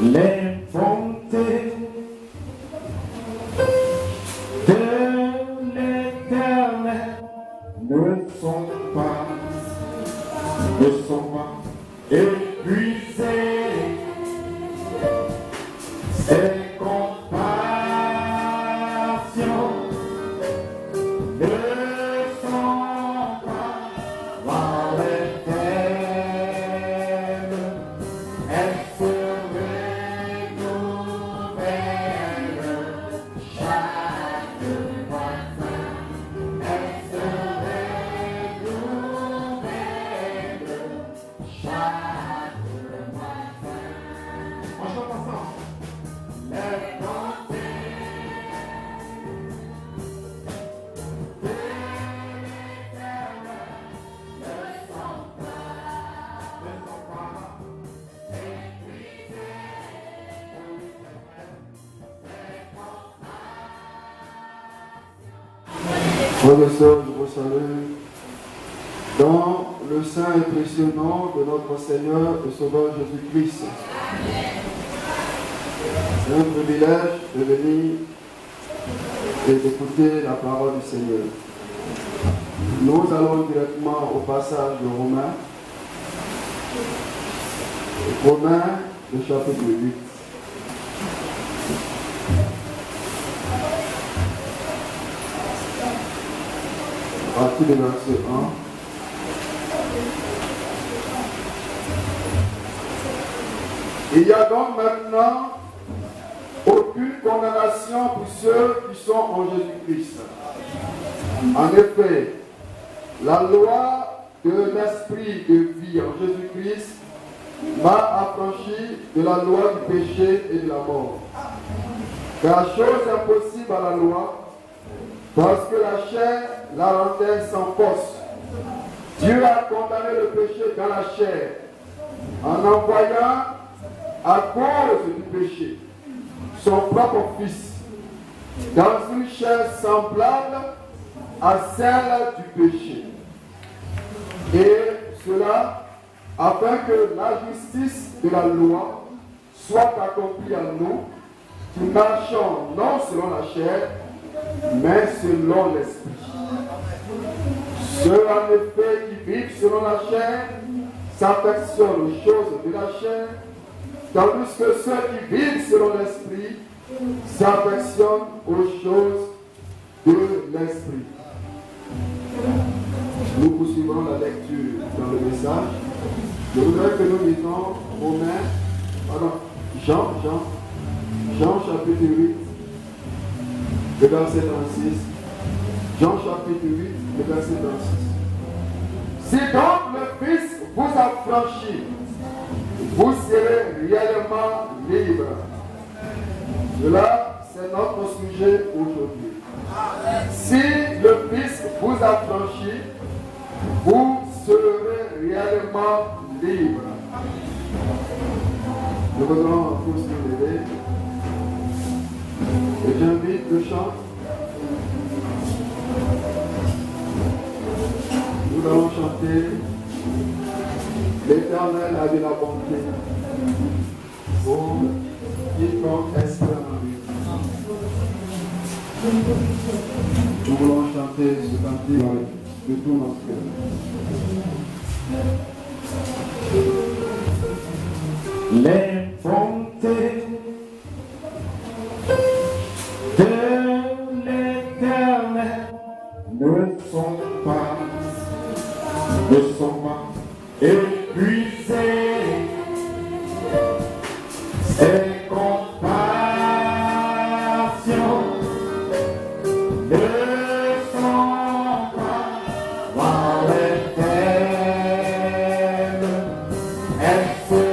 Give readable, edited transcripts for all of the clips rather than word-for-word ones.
Les bontés de l'Éternel ne sont pas épuisées. Ses compassions ne sont pas dans les terres. Elles se renouvellent chaque matin. Elles se renouvellent chaque matin. On chante ensemble. Les bontés de l'Éternel ne sont pas épuisées. Frères et sœurs, je vous salue dans le saint et précieux nom de notre Seigneur et Sauveur Jésus-Christ. C'est un privilège de venir et d'écouter la parole du Seigneur. Nous allons directement au passage de Romains. Romains, le chapitre 8. À partir du verset 1. Il y a donc maintenant aucune condamnation pour ceux qui sont en Jésus-Christ. En effet, la loi de l'esprit de vie en Jésus-Christ m'a affranchi de la loi du péché et de la mort. Car chose impossible à la loi, parce que la chair la rendait sans force. Dieu a condamné le péché dans la chair, en envoyant à cause du péché son propre Fils, dans une chair semblable à celle du péché. Et cela afin que la justice de la loi soit accomplie en nous, qui marchons non selon la chair, mais selon l'esprit. Ceux en effet qui vivent selon la chair s'affectionnent aux choses de la chair, tandis que ceux qui vivent selon l'esprit s'affectionnent aux choses de l'esprit. Nous poursuivrons la lecture dans le message. Je voudrais que nous lisons Jean chapitre 8, le verset 36. Jean chapitre 8, le verset 36. Si donc le Fils vous a franchi, vous serez réellement libre. Cela, c'est notre sujet aujourd'hui. Si le Fils vous a franchi, vous serez réellement libre. Nous voudrons tous nous lever. Et j'invite le chant. Nous allons chanter. L'Éternel a de la bonté pour quiconque espère en lui. Nous voulons chanter ce cantique de tout notre cœur. Les bontés de l'Éternel ne sont pas épuisées. Ses compassions ne sont pas dans les terres. Elles se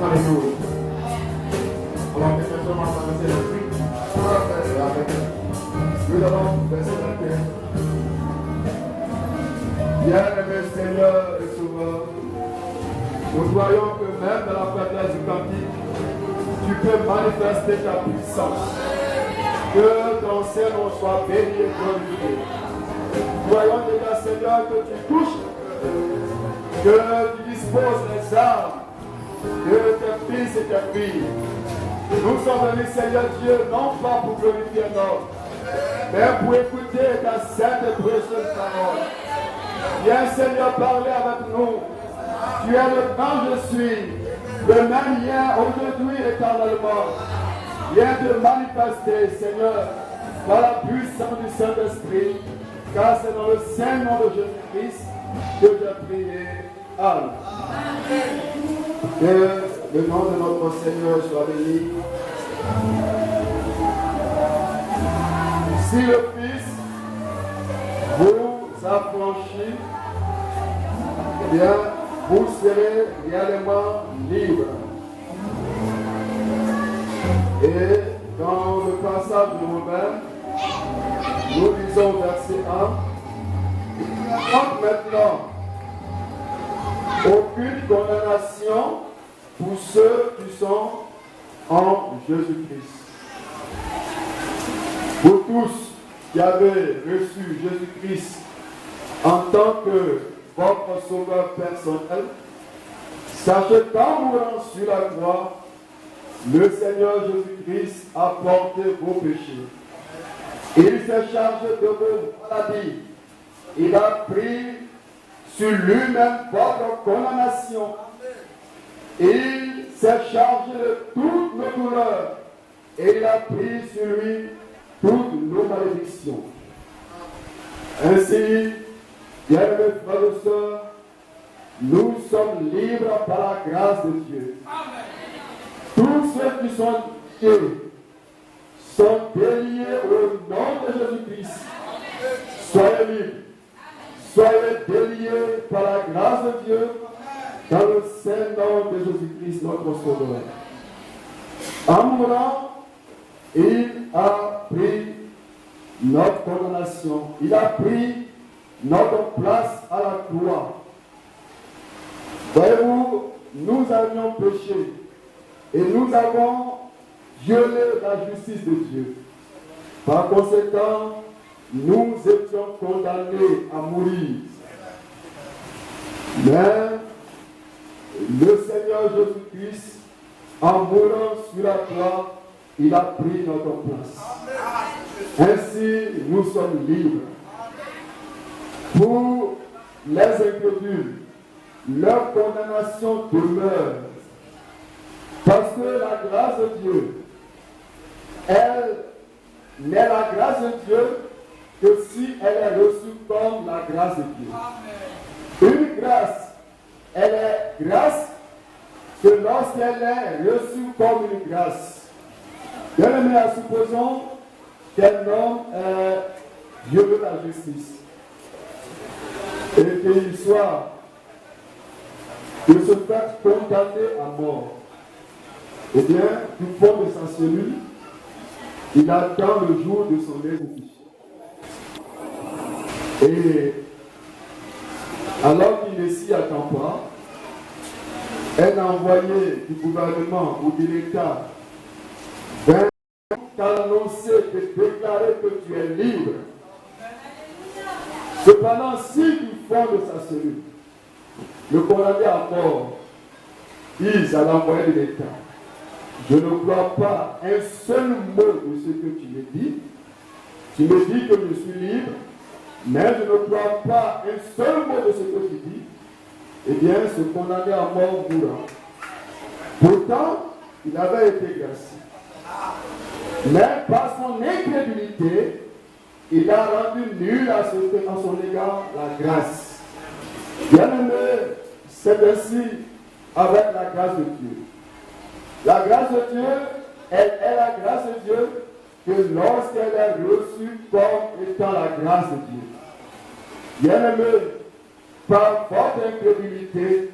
Alléluia. Alors, peut-être seulement traverser l'esprit. Nous allons verser la terre. Bien-aimé Seigneur et Sauveur, nous voyons que même dans la faiblesse du cantique, tu peux manifester ta puissance. Que ton Seigneur soit béni et glorifié. Voyons déjà, Seigneur, que tu touches, que tu disposes les armes de tes fils et tes filles. Nous sommes venus, Seigneur Dieu, non pas pour glorifier un homme, mais pour écouter ta sainte et précieuse parole. Viens, Seigneur, parler avec nous. Tu es le grand je suis, le même lien aujourd'hui et éternellement. Viens te manifester, Seigneur, par la puissance du Saint-Esprit, car c'est dans le saint nom de Jésus-Christ que j'ai prié. Amen. Que le nom de notre Seigneur soit béni. Si le Fils vous affranchit, eh bien, vous serez réellement libre. Et dans le passage de Romains, nous lisons verset 1. Donc maintenant, aucune condamnation pour ceux qui sont en Jésus-Christ. Pour tous qui avez reçu Jésus-Christ en tant que votre sauveur personnel, sachez qu'en mourant sur la croix, le Seigneur Jésus-Christ a porté vos péchés. Il s'est chargé de vos maladies. Il a pris sur lui-même votre condamnation. Il s'est chargé de toutes nos douleurs. Et il a pris sur lui toutes nos malédictions. Ainsi, bien-aimés frères et sœurs, nous sommes libres par la grâce de Dieu. Tous ceux qui sont liés sont déliés au nom de Jésus-Christ. Soyez libres. Soyez déliés par la grâce de Dieu dans le saint nom de Jésus-Christ, notre Sauveur. En mourant, il a pris notre condamnation. Il a pris notre place à la croix. Voyez-vous, nous avions péché et nous avons violé la justice de Dieu. Par conséquent, nous étions condamnés à mourir. Mais le Seigneur Jésus-Christ, en mourant sur la croix, il a pris notre place. Ainsi, nous sommes libres. Pour les incrédules, leur condamnation demeure. Parce que la grâce de Dieu, elle n'est la grâce de Dieu que si elle est reçue comme la grâce de Dieu. Une grâce, elle est grâce que lorsqu'elle est reçue comme une grâce. Bien aimé, supposons qu'un homme viole la justice et qu'il soit, qu'il se fasse condamner à mort. Eh bien, du fond de sa cellule, il attend le jour de son exécution. Et alors qu'il ne s'y attend pas, un envoyé du gouvernement ou de l'État vient t'annoncer et déclarer que tu es libre. Cependant, si du fond de sa cellule, le condamné à mort disent à l'envoyé de l'État, je ne crois pas un seul mot de ce que tu me dis. Tu me dis que je suis libre, mais je ne crois pas un seul mot de ce que tu dis. Eh bien, ce condamné à mort mourra. Pourtant, il avait été gracié. Mais par son incrédulité, il a rendu nul à son égard la grâce. Bien aimé, c'est ainsi avec la grâce de Dieu. La grâce de Dieu, elle est la grâce de Dieu que lorsqu'elle est reçue comme étant la grâce de Dieu. Bien aimé, par votre incrédulité,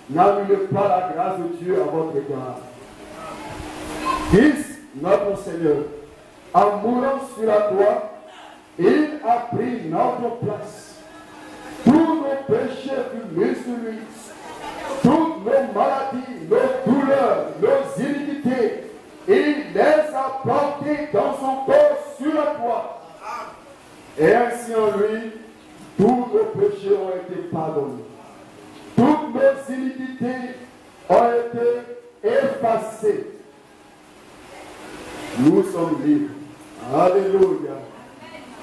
n'annulez pas la grâce de Dieu à votre égard. Christ, notre Seigneur, en mourant sur la croix, il a pris notre place. Tous nos péchés furent mis sur lui. Toutes nos maladies, nos douleurs, nos iniquités, il les a portées dans son corps sur la croix. Et ainsi en lui, tous nos péchés ont été pardonnés. Toutes nos iniquités ont été effacées. Nous sommes libres. Alléluia.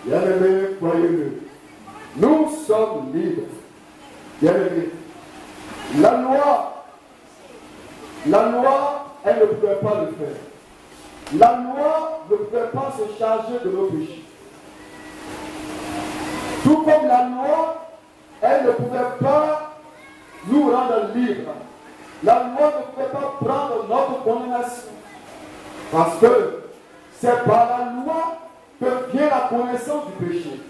Bien-aimés, croyez-le. Nous sommes libres. Bien-aimés. La loi, elle ne pouvait pas le faire. La loi ne pouvait pas se charger de nos péchés. Tout comme la loi, elle ne pouvait pas nous rendre libres. La loi ne pouvait pas prendre notre condamnation. Parce que c'est par la loi que vient la connaissance du péché.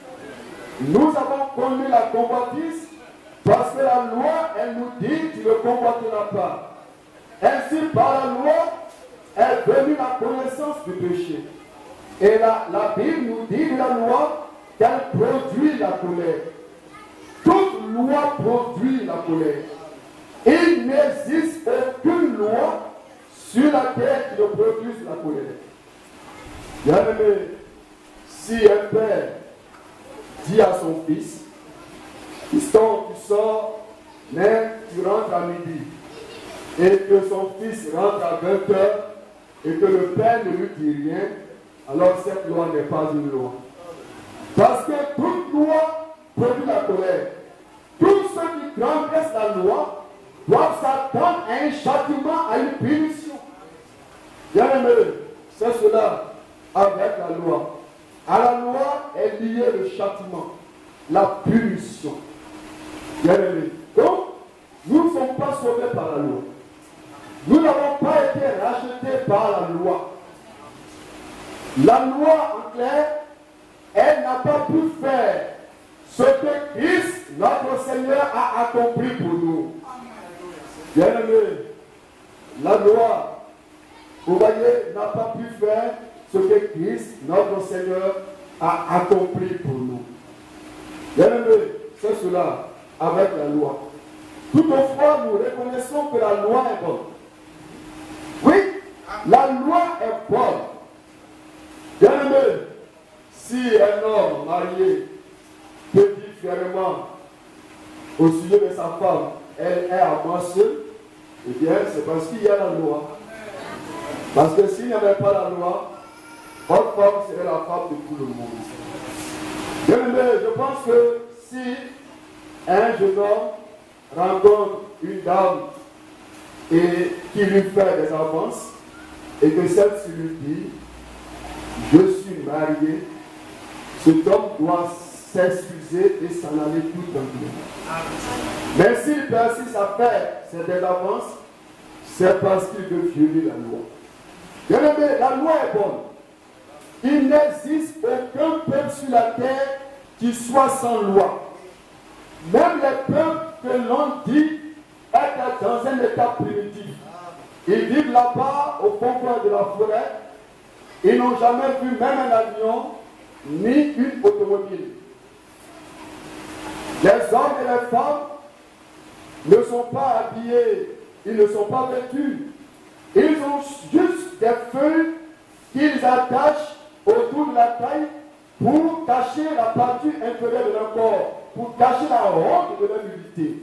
Nous avons connu la convoitise parce que la loi, elle nous dit tu ne convoiteras pas. Ainsi, par la loi, est venue la connaissance du péché. Et la Bible nous dit de la loi qu'elle produit la colère. Toute loi produit la colère. Il n'existe aucune loi sur la terre qui ne produise la colère. Bien-aimé, si un père dit à son fils, fiston, tu sors, mais tu rentres à midi, et que son fils rentre à 20h, et que le père ne lui dit rien, alors cette loi n'est pas une loi. Parce que toute loi produit la colère. Tous ceux qui transgressent la loi doivent s'attendre à un châtiment, à une punition. Bien-aimé, c'est cela avec la loi. À la loi est lié le châtiment, la punition. Bien-aimé. Donc, nous ne sommes pas sauvés par la loi. Nous n'avons pas été rachetés par la loi. La loi, en clair, elle n'a pas pu faire ce que Christ, notre Seigneur, a accompli pour nous. Bien-aimé, la loi, vous voyez, n'a pas pu faire ce que Christ, notre Seigneur, a accompli pour nous. Bien-aimé, c'est cela avec la loi. Toutefois, nous reconnaissons que la loi est bonne. Oui, la loi est bonne. Bien-aimé, si un homme marié peut dire fièrement au sujet de sa femme, elle est à moi seule, eh bien, c'est parce qu'il y a la loi. Parce que s'il n'y avait pas la loi, votre femme serait la femme de tout le monde. Bien-aimé, je pense que si un jeune homme rencontre une dame et qui lui fait des avances, et que celle-ci lui dit, je suis marié, cet homme doit s'excuser et s'en aller tout tranquillement. Mais s'il persiste à faire ces avances, c'est parce qu'il veut violer la loi. Bien-aimé, la loi est bonne. Il n'existe aucun peuple sur la terre qui soit sans loi. Même les peuples que l'on dit être dans un état primitif. Ils vivent là-bas au fond de la forêt. Ils n'ont jamais vu même un avion ni une automobile. Les hommes et les femmes ne sont pas habillés, ils ne sont pas vêtus. Ils ont juste des feuilles qu'ils attachent autour de la taille pour cacher la partie inférieure de leur corps, pour cacher la honte de leur nudité.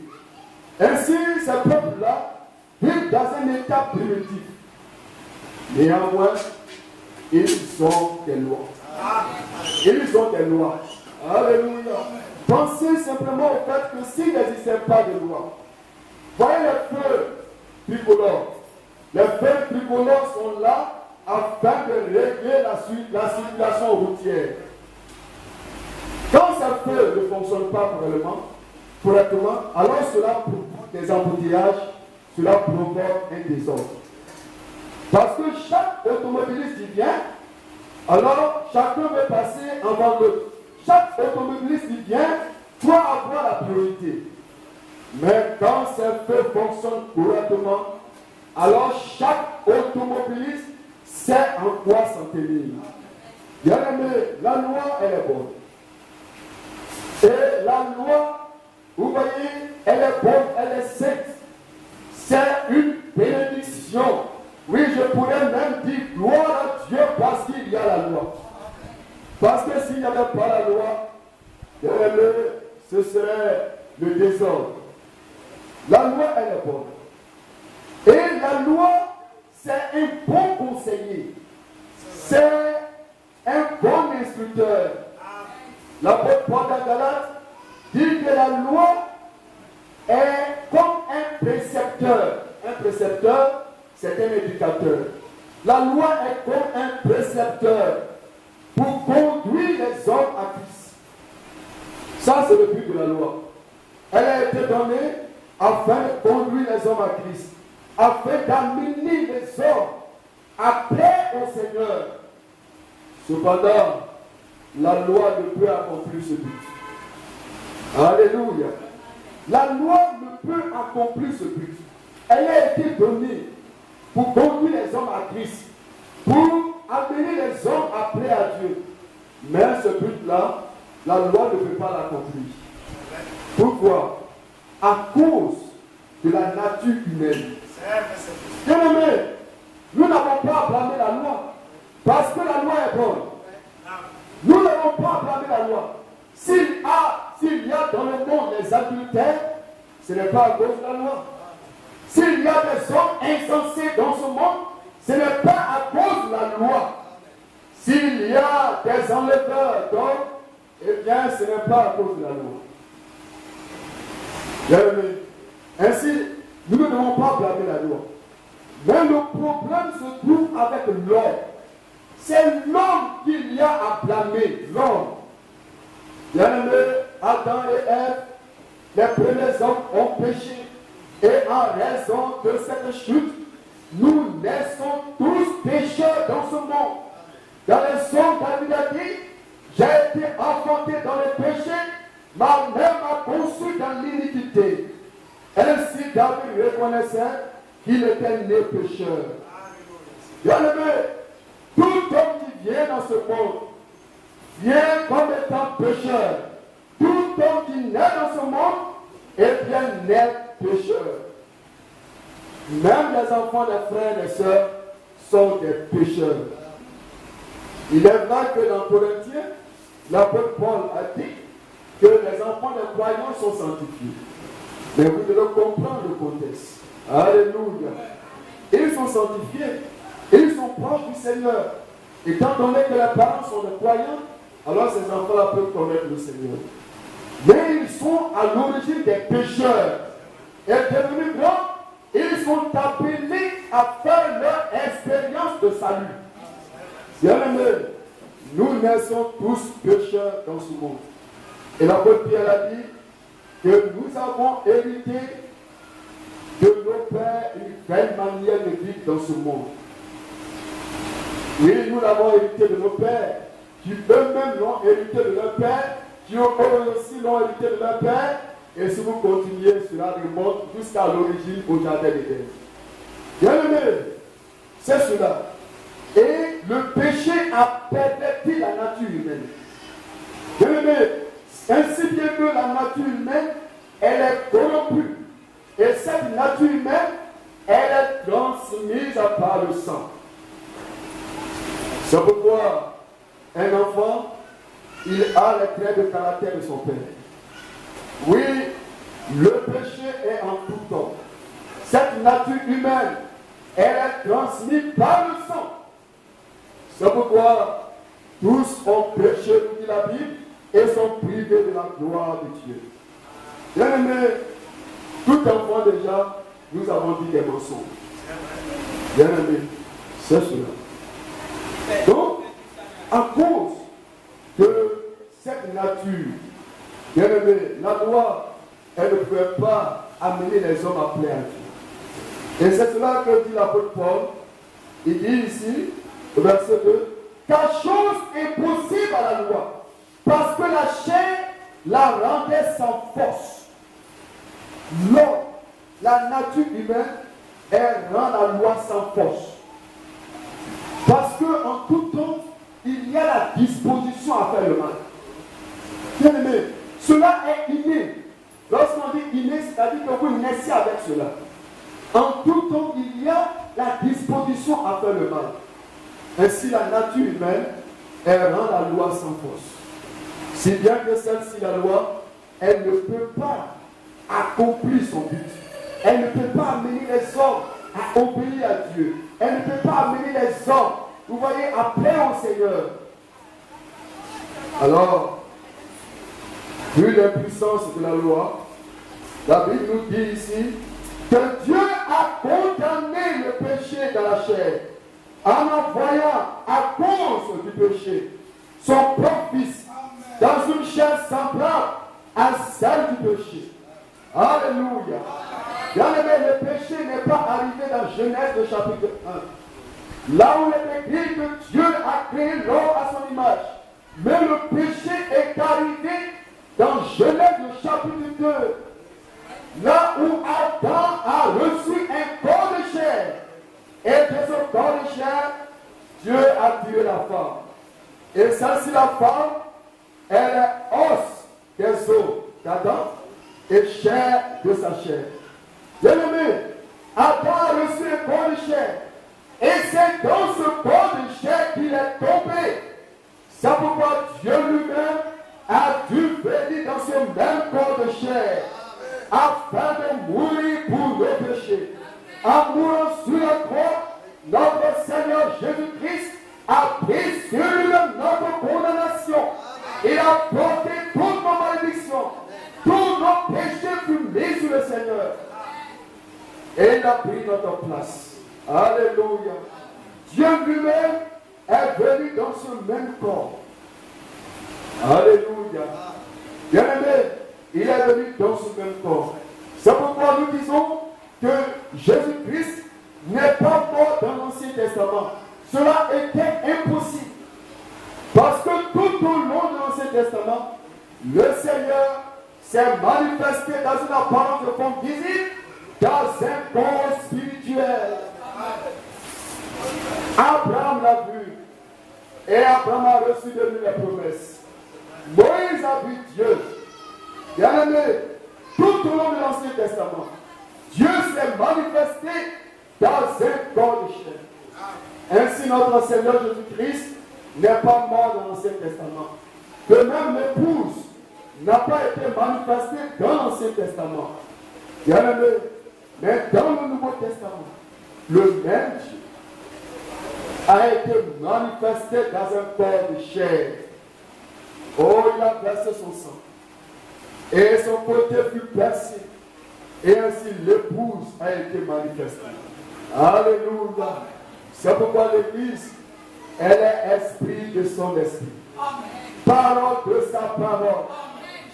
Ainsi, ces peuples-là vivent dans un état primitif. Néanmoins, ils ont des lois. Ils ont des lois. Alléluia. Pensez simplement au fait que s'il n'existait pas de loi, voyez les feux tricolores. Les feux tricolores sont là afin de régler la circulation routière. Quand ces feux ne fonctionnent pas correctement, alors cela provoque des embouteillages, cela provoque un désordre. Parce que chaque automobiliste qui vient, alors chacun veut passer avant l'autre. Chaque automobiliste qui vient doit avoir la priorité. Mais quand ces feux fonctionnent correctement, alors chaque automobiliste sait en quoi s'en tenir. Bien aimé, la loi, elle est bonne. Et la loi, vous voyez, elle est bonne, elle est sainte. C'est une bénédiction. Oui, je pourrais même dire gloire à Dieu parce qu'il y a la loi. Parce que s'il n'y avait pas la loi, bien aimé, ce serait le désordre. La loi, elle est bonne. Et la loi, c'est un bon conseiller. C'est un bon instructeur. L'apôtre Paul dans Galates dit que la loi est comme un précepteur. Un précepteur, c'est un éducateur. La loi est comme un précepteur pour conduire les hommes à Christ. Ça, c'est le but de la loi. Elle a été donnée afin de conduire les hommes à Christ, afin d'amener les hommes après au Seigneur. Cependant, la loi ne peut accomplir ce but. Alléluia. La loi ne peut accomplir ce but. Elle a été donnée pour conduire les hommes à Christ, pour amener les hommes après à Dieu. Mais ce but-là, la loi ne peut pas l'accomplir. Pourquoi? À cause de la nature humaine. Bien aimé, nous n'avons pas à blâmer la loi, parce que la loi est bonne. Nous n'avons pas à blâmer la loi. S'il y a dans le monde des adultères, ce n'est pas à cause de la loi. S'il y a des hommes insensés dans ce monde, ce n'est pas à cause de la loi. S'il y a des enlèveurs d'hommes, eh bien, ce n'est pas à cause de la loi. Bien aimé, ainsi, nous ne devons pas blâmer la loi. Mais le problème se trouve avec l'homme. C'est l'homme qu'il y a à blâmer, l'homme. Bien aimé, Adam et Ève, les premiers hommes ont péché. Et en raison de cette chute, nous naissons tous pécheurs dans ce monde. Dans les psaumes, David a dit, j'ai été enfanté dans le péché, ma mère m'a conçu dans l'iniquité. Ainsi David reconnaissait qu'il était né pécheur. Bien aimé, tout homme qui vient dans ce monde vient comme étant pécheur. Tout homme qui naît dans ce monde est bien né pécheur. Même les enfants des frères et sœurs sont des pécheurs. Il est vrai que dans Corinthiens, l'apôtre Paul a dit que les enfants des croyants sont sanctifiés. Mais vous devez comprendre le contexte. Alléluia. Ils sont sanctifiés. Ils sont proches du Seigneur. Étant donné que les parents sont des croyants, alors ces enfants-là peuvent connaître le Seigneur. Mais ils sont à l'origine des pécheurs. Et devenus grands, ils sont appelés à faire leur expérience de salut. Bien-aimés, nous naissons tous pécheurs dans ce monde. Et l'apôtre Pierre a dit que nous avons hérité de nos pères une belle manière de vivre dans ce monde. Oui, nous l'avons hérité de nos pères, qui eux-mêmes l'ont hérité de leurs pères, qui eux aussi l'ont hérité de leurs pères, et si vous continuez, cela remonte jusqu'à l'origine au jardin d'Éden. Bien-aimé, c'est cela. Et le péché a perverti la nature humaine. Bien-aimé, ainsi bien que la nature humaine, elle est corrompue. Et cette nature humaine, elle est transmise par le sang. C'est pourquoi un enfant, il a les traits de caractère de son père. Oui, le péché est en tout temps. Cette nature humaine, elle est transmise par le sang. C'est pourquoi tous ont péché, nous dit la Bible, et sont privés de la gloire de Dieu. Bien aimé, tout enfant déjà, nous avons dit des mensonges. Bien aimé, c'est cela. Donc, à cause de cette nature, bien aimé, la loi, elle ne pouvait pas amener les hommes à plaire à Dieu. Et c'est cela que dit l'apôtre Paul. Il dit ici, au verset 2, car chose est possible à la loi, parce que la chair la rendait sans force. l'homme, la nature humaine, elle rend la loi sans force. Parce qu'en tout temps, il y a la disposition à faire le mal. Bien aimé, cela est inné. Lorsqu'on dit inné, c'est-à-dire que vous naissez avec cela. En tout temps, il y a la disposition à faire le mal. Ainsi, la nature humaine, elle rend la loi sans force. Si bien que celle-ci, la loi, elle ne peut pas accomplir son but. Elle ne peut pas amener les hommes à obéir à Dieu. Elle ne peut pas amener les hommes, vous voyez, à plaire au Seigneur. Alors, vu l'impuissance de la loi, la Bible nous dit ici que Dieu a condamné le péché dans la chair en envoyant à cause du péché son propre Fils dans une chair semblable à celle du péché. Alléluia. Bien aimé, le péché n'est pas arrivé dans Genèse chapitre 1. Là où il est écrit que Dieu a créé l'homme à son image. Mais le péché est arrivé dans Genèse chapitre 2. Là où Adam a reçu un corps de chair. Et de ce corps de chair, Dieu a tué la femme. Et celle-ci, la femme, elle est os des os d'Adam et chair de sa chair. Bien-aimé, Adam a reçu un corps de chair. Et c'est dans ce corps de chair qu'il est tombé. C'est pourquoi Dieu lui-même a dû venir dans ce même corps de chair afin de mourir pour nos péchés. En mourant sur la croix, notre Seigneur Jésus-Christ a pris sur lui-même notre condamnation. Il a porté toutes nos malédictions. Tous nos péchés furent mis sur le Seigneur. Et il a pris notre place. Alléluia. Dieu lui-même est venu dans ce même corps. Alléluia. Bien-aimé, il est venu dans ce même corps. C'est pourquoi nous disons que Jésus-Christ n'est pas mort dans l'Ancien Testament. Cela était impossible. Parce que tout au long de l'Ancien Testament, le Seigneur s'est manifesté dans une apparence de forme visible, dans un corps spirituel. Abraham l'a vu. Et Abraham a reçu de lui les promesses. Moïse a vu Dieu. Bien-aimé, tout au long de l'Ancien Testament, Dieu s'est manifesté dans un corps de chair. Ainsi, notre Seigneur Jésus-Christ n'est pas mort dans l'Ancien Testament. De même, l'épouse n'a pas été manifestée dans l'Ancien Testament. Bien-aimé, mais dans le Nouveau Testament, le même Dieu a été manifesté dans un corps de chair. Oh, il a versé son sang. Et son côté fut percé. Et ainsi l'épouse a été manifestée. Alléluia. C'est pourquoi l'Église, elle est esprit de son esprit. Parole de sa parole.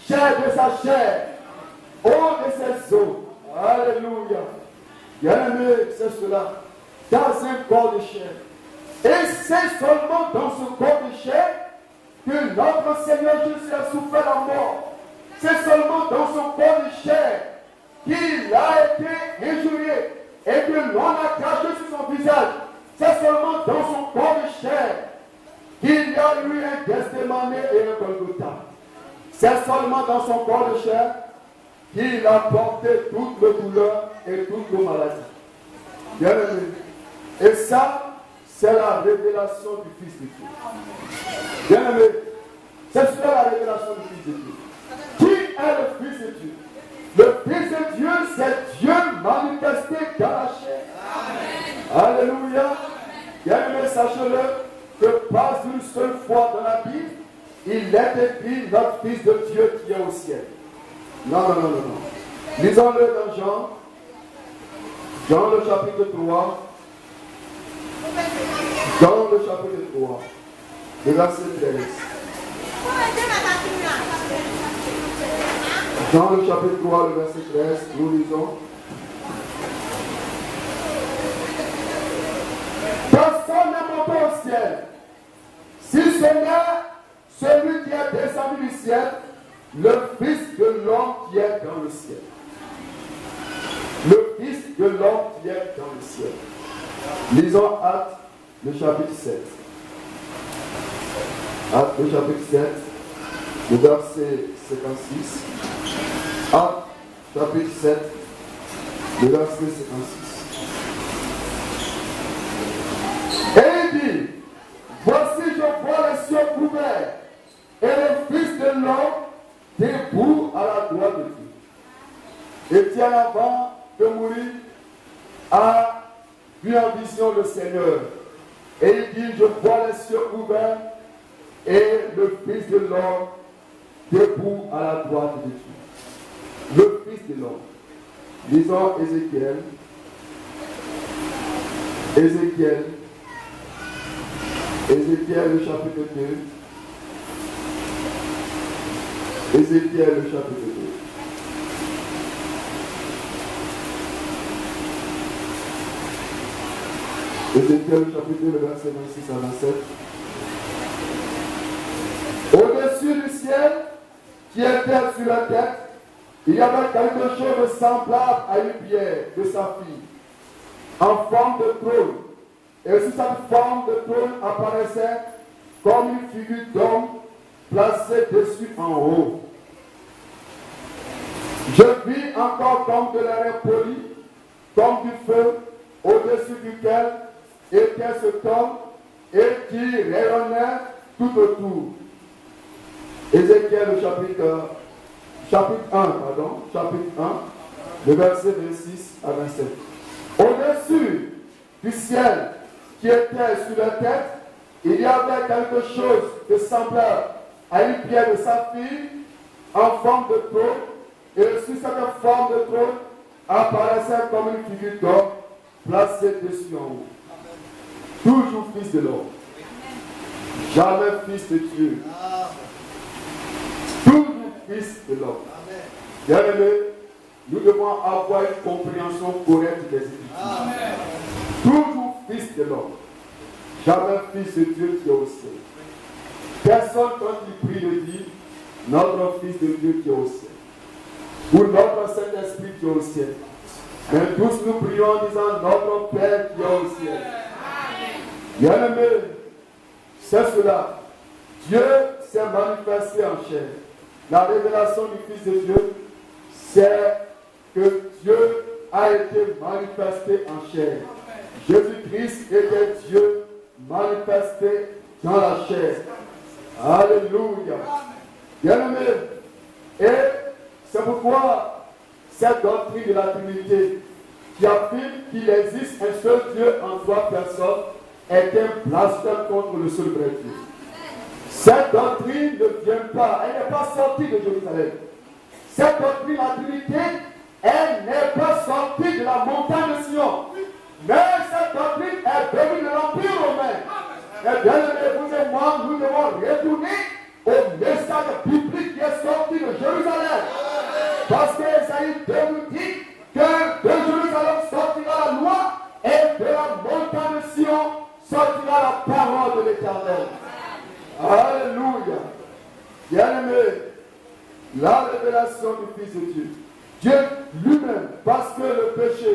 Chair de sa chair. Eau de ses eaux. Alléluia. Bien-aimé, c'est cela. Dans un corps de chair. Et c'est seulement dans ce corps de chair que notre Seigneur Jésus a souffert la mort. C'est seulement dans son corps de chair qu'il a été injurié et que l'on a caché sur son visage. C'est seulement dans son corps de chair qu'il y a eu un Gethsémani et un Golgotha. C'est seulement dans son corps de chair qu'il a porté toutes les douleurs et toutes nos maladies. Bien aimé. Et ça, c'est la révélation du Fils de Dieu. Bien aimé, c'est cela la révélation du Fils de Dieu. Qui est le Fils de Dieu? Le Fils de Dieu, c'est Dieu manifesté dans la chair. Amen. Alléluia. Bien aimé, sachez-le que pas une seule fois dans la Bible, il est écrit notre Fils de Dieu qui est au ciel. Non, non, non, non, non. Lisons-le dans Jean. Jean le chapitre 3. Dans le chapitre 3, le verset 13. Dans le chapitre 3, le verset 13, nous lisons. Personne n'est monté au ciel, si ce n'est celui qui est descendu du ciel, le Fils de l'homme qui est dans le ciel. de l'homme qui est dans le ciel. Lisons Actes, le chapitre 7. Actes, le chapitre 7, le verset 56. Actes, chapitre 7, le verset 56. Et il dit, voici je vois les cieux couverts et le Fils de l'homme debout à la droite de Dieu. Étienne, avant de mourir, a vu en vision le Seigneur. Et il dit, je vois les cieux ouverts et le Fils de l'homme debout à la droite de Dieu. Le Fils de l'homme. Lisons Ézéchiel. Ézéchiel, le chapitre 2. Ézéchiel, le chapitre 2. Ézéchiel, le chapitre 2, le verset 26 à 27. Au-dessus du ciel, qui était sur la tête, il y avait quelque chose de semblable à une pierre de saphir, en forme de trône. Et sur cette forme de trône apparaissait comme une figure d'homme placée dessus en haut. Je vis encore comme de l'air poli, comme du feu, au-dessus duquel était cet homme et qui rayonnait tout autour. Ézéchiel, le chapitre 1, le verset 26 à 27. Au-dessus du ciel qui était sur la tête, il y avait quelque chose de semblable à une pierre de saphir en forme de trône, et sur cette forme de trône apparaissait comme une figure d'homme placée dessus en haut. Toujours fils de l'homme, jamais fils de Dieu. Toujours fils de l'homme. Bien-aimé, nous devons avoir une compréhension correcte des Écritures. Toujours fils de l'homme, jamais fils de Dieu qui est au ciel. Personne, quand il prie, ne dit notre fils de Dieu qui est au ciel, ou notre Saint-Esprit qui est au ciel. Mais tous nous prions en disant notre Père qui est au ciel. Bien-aimé, c'est cela. Dieu s'est manifesté en chair. La révélation du Fils de Dieu, c'est que Dieu a été manifesté en chair. Jésus-Christ était Dieu manifesté dans la chair. Alléluia. Bien-aimé, et c'est pourquoi cette doctrine de la Trinité qui affirme qu'il existe un seul Dieu en trois personnes est un blasphème contre le seul vrai Dieu. Cette doctrine ne vient pas, elle n'est pas sortie de Jérusalem. Cette doctrine de la Trinité, elle n'est pas sortie de la montagne de Sion. Mais cette doctrine est venue de l'Empire romain. Et bien aimé, vous et moi, nous devons retourner au message biblique qui est sorti de Jérusalem. Parce que Esaïe 2 nous dit que de Jérusalem sortira la loi et de la montagne de Sion sortira la parole de l'Éternel. Alléluia. Bien-aimé, la révélation du Fils de Dieu. Dieu lui-même, parce que le péché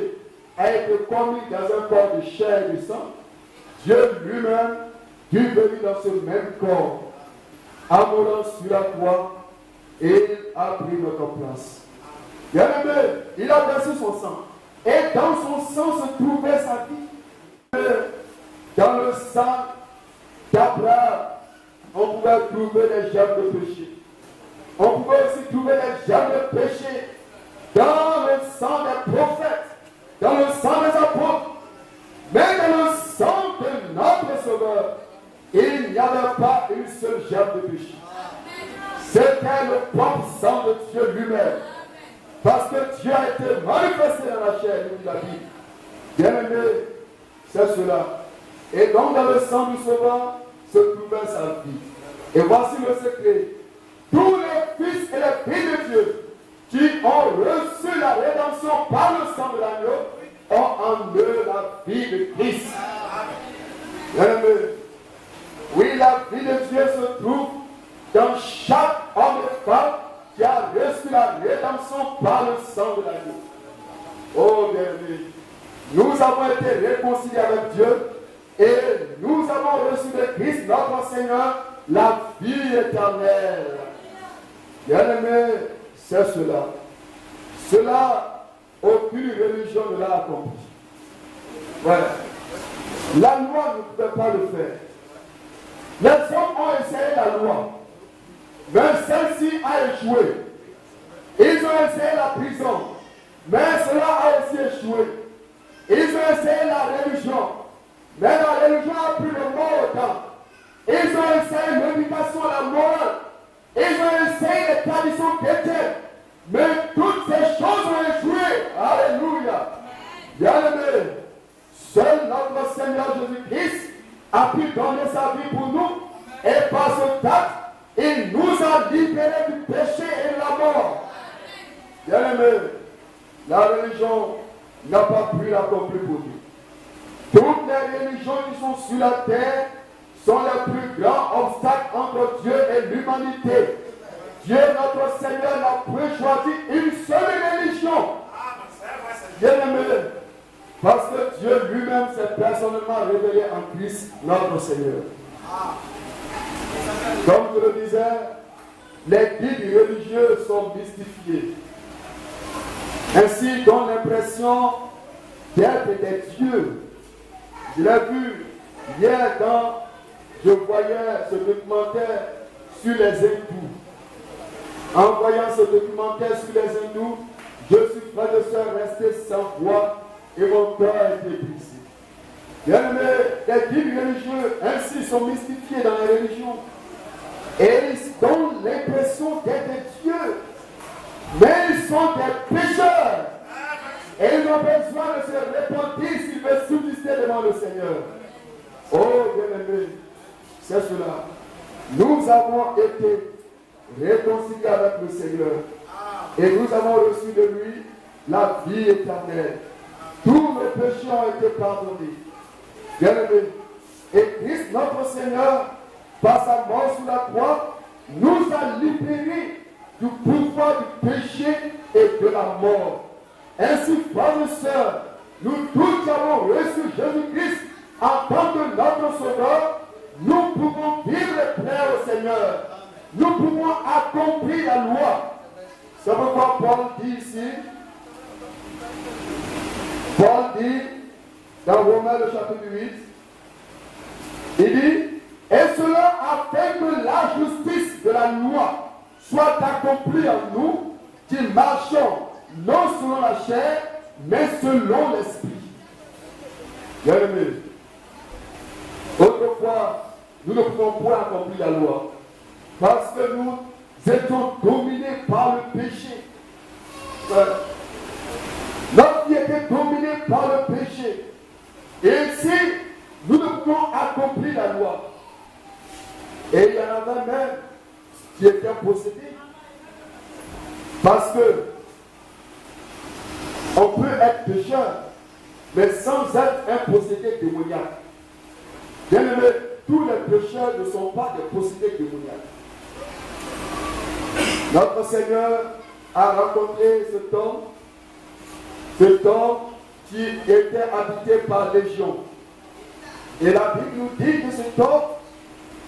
a été commis dans un corps de chair et de sang, Dieu lui-même est venu dans ce même corps, en mourant sur la croix, et il a pris notre place. Bien-aimé, il a versé son sang. Et dans son sang se trouvait sa vie. Dans le sang d'Abraham, on pouvait trouver les germes de péché. On pouvait aussi trouver les germes de péché dans le sang des prophètes, dans le sang des apôtres. Mais dans le sang de notre Sauveur, il n'y avait pas une seule germe de péché. C'était le propre sang de Dieu lui-même. Parce que Dieu a été manifesté dans la chair, nous dit la Bible. Bien-aimé, c'est cela. Et donc dans le sang du Sauveur se trouvait sa vie. Et voici le secret. Tous les fils et les filles de Dieu qui ont reçu la rédemption par le sang de l'agneau ont en eux la vie de Christ. Bien-aimé, oui, la vie de Dieu se trouve dans chaque homme et femme qui a reçu la rédemption par le sang de l'agneau. Oh bien-aimé, nous avons été réconciliés avec Dieu et nous avons reçu de Christ notre Seigneur la vie éternelle. Bien-aimé, c'est cela. Cela, aucune religion ne l'a accompli. Ouais. La loi ne pouvait pas le faire. Les hommes ont essayé la loi, mais celle-ci a échoué. Ils ont essayé la prison, mais cela a aussi échoué. Ils ont essayé la religion, mais la religion a pris le mot au temps. Ils ont essayé l'éducation, la morale. Ils ont essayé les traditions chrétiennes. Mais toutes ces choses ont échoué. Alléluia. Bien-aimé, seul notre Seigneur Jésus-Christ a pu donner sa vie pour nous. Et par ce acte, il nous a libérés du péché et de la mort. Bien-aimé, la religion n'a pas pu l'accomplir pour nous. Toutes les religions qui sont sur la terre sont les plus grands obstacles entre Dieu et l'humanité. Dieu, notre Seigneur, n'a pas choisi une seule religion. Bien-aimé, parce que Dieu lui-même s'est personnellement révélé en Christ, notre Seigneur. Comme je le disais, les guides religieux sont mystifiés. Ainsi, donnent l'impression d'être des dieux. Je l'ai vu hier quand je voyais ce documentaire sur les hindous. En voyant ce documentaire sur les hindous, je suis, frère de soeur, resté sans voix et mon cœur a été brisé. Bien-aimés, les guides religieux ainsi sont mystifiés dans les religions. Et ils donnent l'impression d'être des dieux. Mais ils sont des pécheurs. Et ils ont besoin de se repentir s'ils veulent subsister devant le Seigneur. Oh, bien-aimés, c'est cela. Nous avons été réconciliés avec le Seigneur. Et nous avons reçu de lui la vie éternelle. Tous nos péchés ont été pardonnés. Bien-aimés, et Christ, notre Seigneur, par sa mort sur la croix, nous a libérés du pouvoir du péché et de la mort. Ainsi, frères et sœurs, nous tous avons reçu Jésus-Christ en tant que notre Sauveur. Nous pouvons vivre et plaire au Seigneur. Nous pouvons accomplir la loi. C'est pourquoi Paul dit ici, Paul dit dans Romains le chapitre 8, il dit, et cela afin que la justice de la loi soit accomplie en nous qui marchons non selon la chair, mais selon l'esprit. Bien-aimés, autrefois, nous ne pouvons point accomplir la loi parce que nous étions dominés par le péché. Notre vie était dominée par le péché. Et ici, nous ne pouvons accomplir la loi. Et il y en avait même qui étaient possédés. Parce que on peut être pécheur, mais sans être un possédé démoniaque. Bien aimé, tous les pécheurs ne sont pas des possédés démoniaques. Notre Seigneur a rencontré cet homme qui était habité par légion. Et la Bible nous dit que cet homme,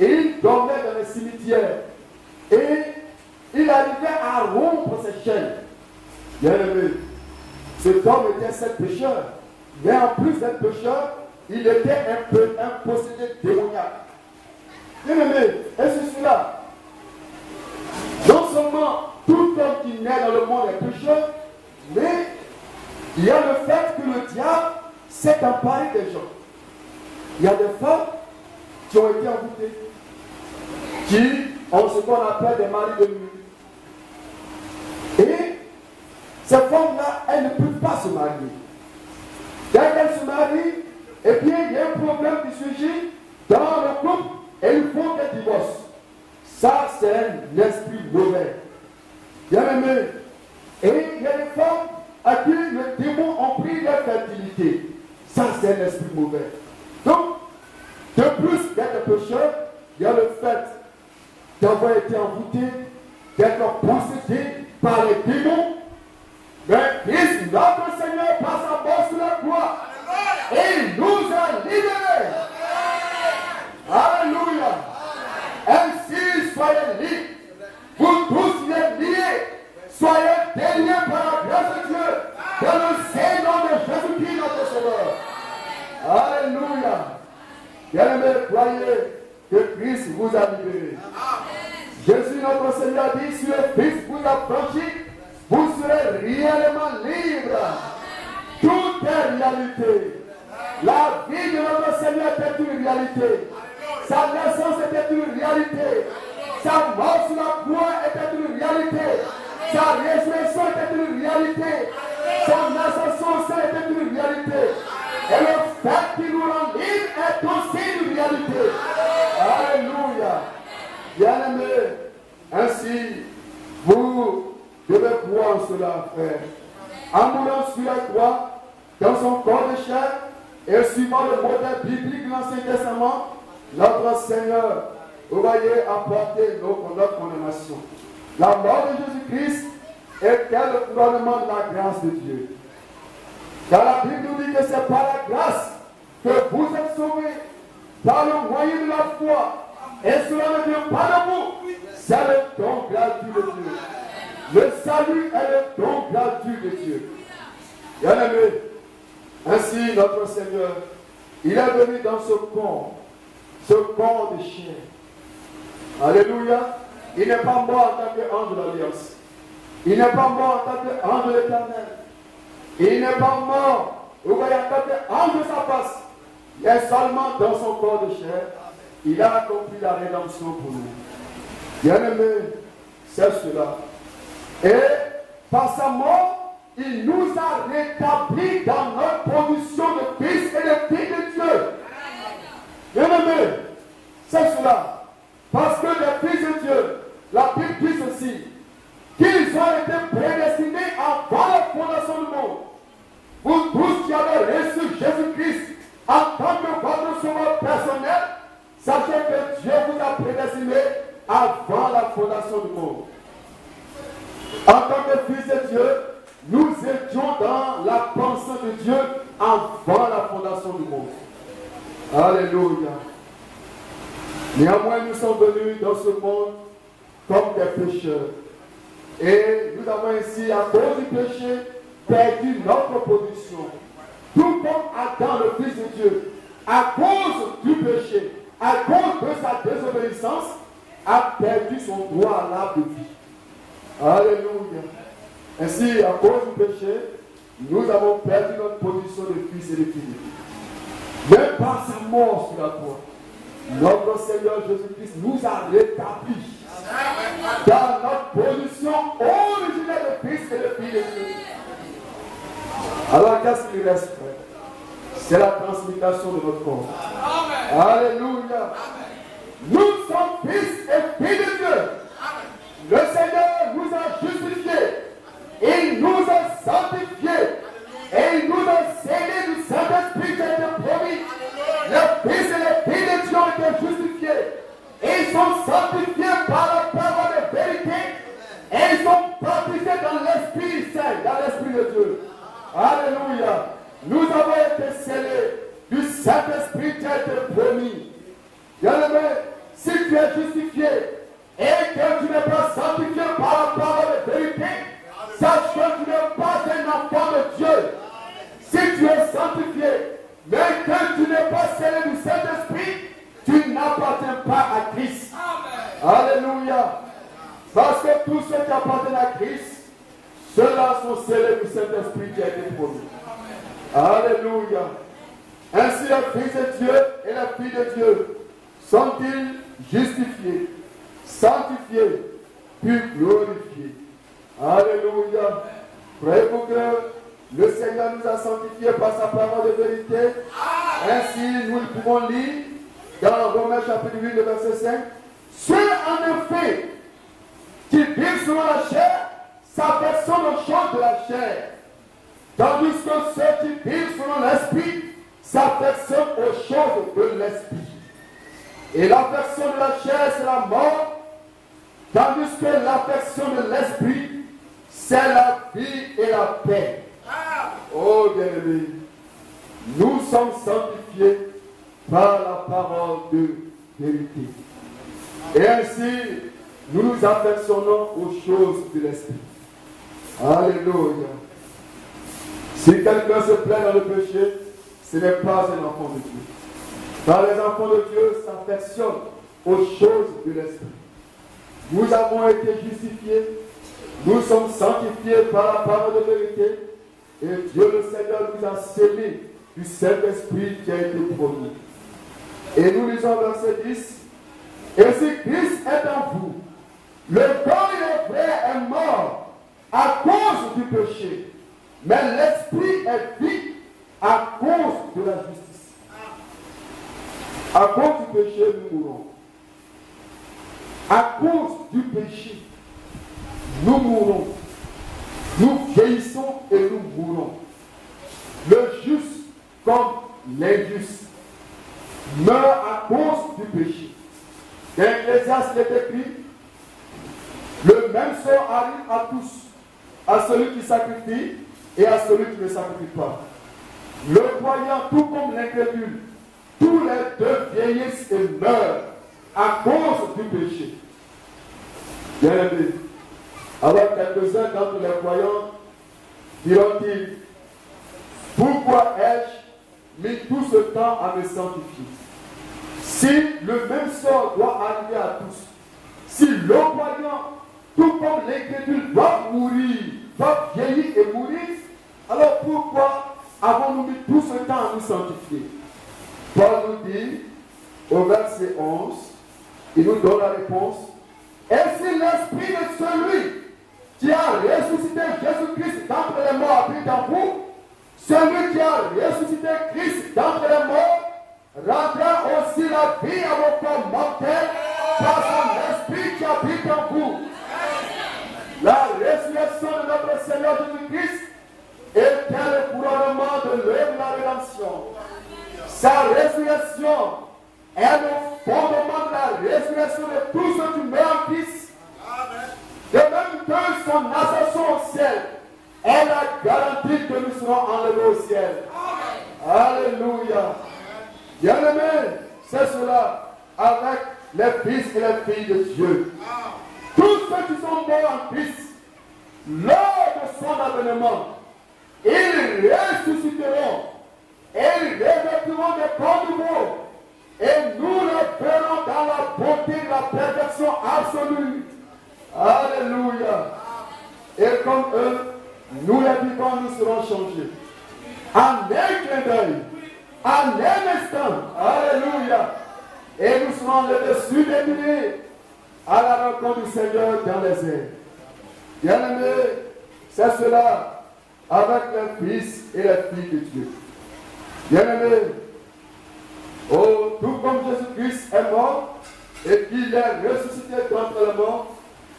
il dormait dans les cimetières. Et il arrivait à rompre ses chaînes. Bien aimé, cet homme était seul pécheur. Mais en plus d'être pécheur, il était un possédé démoniaque. Bien aimé, et c'est cela. Non seulement tout homme qui naît dans le monde est pécheur, mais il y a le fait que le diable s'est emparé des gens. Il y a des femmes qui ont été envoûtées, qui ont ce qu'on appelle des maris de nuit. Et ces femmes-là, elles ne peuvent pas se marier. Dès qu'elles se marient, eh bien, il y a un problème qui surgit dans le couple et il faut qu'elles divorcent. Ça, c'est un esprit mauvais. Bien aimé. Et il y a des femmes à qui les démons ont pris leur fertilité. Ça, c'est un esprit mauvais. Donc, de plus d'être pécheur, il y a le fait d'avoir été envoûté, d'être possédé par les démons. Mais Christ, notre Seigneur, par sa mort sur la croix, il nous a libérés. Alléluia. Ainsi, soyez libres. Vous tous les liés, soyez déliés par la grâce de Dieu, dans le Seigneur de Jésus-Christ, notre Sauveur. Alléluia. Bien-aimés, croyez que Christ vous a libéré. Jésus, notre Seigneur, dit, si le Fils vous a franchi, vous serez réellement libre. Tout est réalité. La vie de notre Seigneur était une réalité. Sa naissance était une réalité. Sa mort sur la croix était une réalité. Sa résurrection était une réalité. Son ascension au ciel était une réalité. Et le fait qu'il nous rend libre est aussi une réalité. Alléluia. Bien-aimés, ainsi, vous devez croire en cela, frère. En mourant sur la croix, dans son corps de chair, et suivant le modèle biblique de l'Ancien Testament, notre Seigneur, vous voyez, a porté notre condamnation. La mort de Jésus-Christ était le couronnement de la grâce de Dieu. Car la Bible nous dit que c'est par la grâce que vous êtes sauvés, par le moyen de la foi. Et cela ne vient pas de vous, c'est le don gratuit de Dieu. Le salut est le don gratuit de Dieu. Bien-aimés, ainsi notre Seigneur, il est venu dans ce corps de chair. Alléluia. Il n'est pas mort en tant qu'ange de l'Alliance. Il n'est pas mort en tant qu'ange de l'Éternel. Il n'est pas mort, vous voyez, en tant qu'ange de sa face. Mais seulement dans son corps de chair, il a accompli la rédemption pour nous. Bien-aimés, c'est cela. Et par sa mort, il nous a rétablis dans notre position de fils et de fille de Dieu. Bien-aimés, c'est cela. Parce que les fils de Dieu, la Bible dit ceci, qu'ils ont été prédestinés avant la fondation du monde. Vous tous qui avez reçu Jésus-Christ en tant que votre sauveur personnel, sachez que Dieu vous a prédestiné avant la fondation du monde. En tant que fils de Dieu, nous étions dans la pensée de Dieu avant la fondation du monde. Alléluia. Néanmoins, nous sommes venus dans ce monde comme des pécheurs. Et nous avons ainsi, à cause du péché, perdu notre position. Tout comme Adam, le Fils de Dieu, à cause du péché, à cause de sa désobéissance, a perdu son droit à l'arbre de vie. Alléluia. Ainsi, à cause du péché, nous avons perdu notre position de fils et de filles. Mais par sa mort sur la croix, notre Seigneur Jésus-Christ nous a rétablis dans notre position originelle de fils et de filles de Dieu. Alors qu'est-ce qu'il reste, frère? C'est la transmutation de notre corps. Alléluia. Nous sommes fils et filles de Dieu. Le Seigneur nous a justifiés. Il nous a sanctifiés. Et il nous a scellés du Saint-Esprit qui a été promis. Les fils et les filles de Dieu ont été justifiés. Et ils sont sanctifiés par la parole de vérité. Et ils sont baptisés dans l'Esprit Saint, dans l'Esprit de Dieu. Alléluia. Nous avons été scellés du Saint-Esprit qui a été promis. Bien-aimé, si tu es justifié et que tu n'es pas sanctifié par la parole de vérité, sache que tu n'es pas un enfant de Dieu. Si tu es sanctifié, mais que tu n'es pas scellé du Saint-Esprit, tu n'appartiens pas à Christ. Alléluia. Parce que tous ceux qui appartiennent à Christ, ceux-là sont scellés du Saint-Esprit qui a été promis. Alléluia. Ainsi les fils de Dieu et les filles de Dieu sont-ils justifiés, sanctifiés, puis glorifiés. Alléluia. Croyez-vous que le Seigneur nous a sanctifiés par sa parole de vérité? Ainsi, nous le pouvons lire dans Romains chapitre 8, le verset 5. Ceux en effet qui vivent selon la chair s'aperçoivent aux choses de la chair, tandis que ceux qui vivent selon l'esprit s'aperçoivent aux choses de l'esprit. Et l'affection de la chair, c'est la mort, tandis que l'affection de l'esprit, c'est la vie et la paix. Oh bien-aimé, nous sommes sanctifiés par la parole de vérité. Et ainsi, nous nous affectionnons aux choses de l'esprit. Alléluia. Si quelqu'un se plaît dans le péché, ce n'est pas un enfant de Dieu. Car les enfants de Dieu s'affectionnent aux choses de l'esprit. Nous avons été justifiés, nous sommes sanctifiés par la parole de vérité, et Dieu le Seigneur nous a scellés du Saint-Esprit qui a été promis. Et nous lisons verset 10. Et si Christ est en vous, le corps il est vrai est mort à cause du péché, mais l'esprit est vie à cause de la justice. À cause du péché, nous mourrons. À cause du péché, nous mourrons. Nous vieillissons et nous mourons. Le juste comme l'injuste meurt à cause du péché. Dans l'Ecclésiaste est écrit, le même sort arrive à tous, à celui qui sacrifie et à celui qui ne sacrifie pas. Le croyant, tout comme l'incrédule, tous les deux vieillissent et meurent à cause du péché. Bien aimé, alors quelques-uns d'entre les croyants diront-ils, pourquoi ai-je mis tout ce temps à me sanctifier? Si le même sort doit arriver à tous, si le croyant, tout comme l'incrédule, doit mourir, doit vieillir et mourir, alors pourquoi avons-nous mis tout ce temps à nous sanctifier? Paul nous dit, au verset 11, il nous donne la réponse. Et si l'esprit de celui qui a ressuscité Jésus-Christ d'entre les morts habite en vous, celui qui a ressuscité Christ d'entre les morts rendra aussi la vie à vos corps mortels par son esprit qui habite en vous. La résurrection de notre Seigneur Jésus-Christ était le couronnement de l'œuvre de la rédemption. Sa résurrection est le fondement de la résurrection de tous ceux qui meurent en Christ. De même que son ascension au ciel est la garantie que nous serons enlevés au ciel. Alléluia. Bien-aimés, c'est cela avec les fils et les filles de Dieu. Tous ceux qui sont morts en Christ, lors de son avènement, ils ressusciteront et ils revêtiront des corps nouveaux. Et nous les verrons dans la beauté de la perfection absolue. Alléluia. Et comme eux, nous les vivants, nous serons changés. En un clin d'œil, en un instant. Alléluia. Et nous serons le dessus des milliers à la rencontre du Seigneur dans les airs. Bien-aimés, c'est cela avec les fils et les filles de Dieu. Bien-aimés, oh, tout comme Jésus-Christ est mort et qu'il est ressuscité d'entre les morts,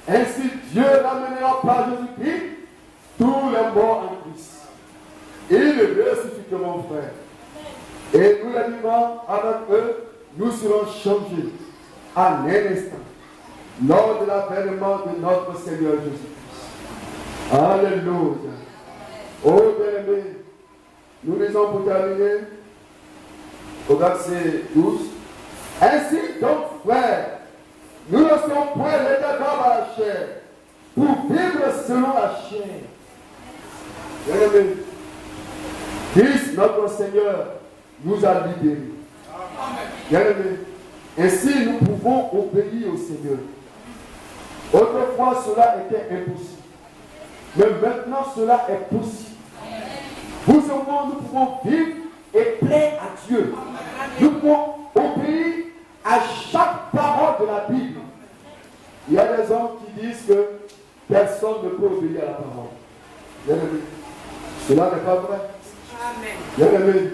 ainsi Dieu ramènera par Jésus-Christ tous les morts en Christ. Ils ressusciteront, frère. Et nous les vivants avec eux, nous serons changés en un instant lors de l'avènement de notre Seigneur Jésus-Christ. Alléluia. Oh bien-aimés, nous lisons pour terminer au verset 12. Ainsi donc, frères, nous ne sommes point redevables à la chair pour vivre selon la chair. Bien-aimés, Christ, notre Seigneur, nous a libérés. Bien-aimés, ainsi nous pouvons obéir au Seigneur. Autrefois, cela était impossible. Mais maintenant, cela est possible. Vous et moi, nous pouvons vivre et plaire à Dieu. Nous pouvons obéir à chaque parole de la Bible. Il y a des hommes qui disent que personne ne peut obéir à la parole. Bien-aimés, cela n'est pas vrai. Bien-aimés,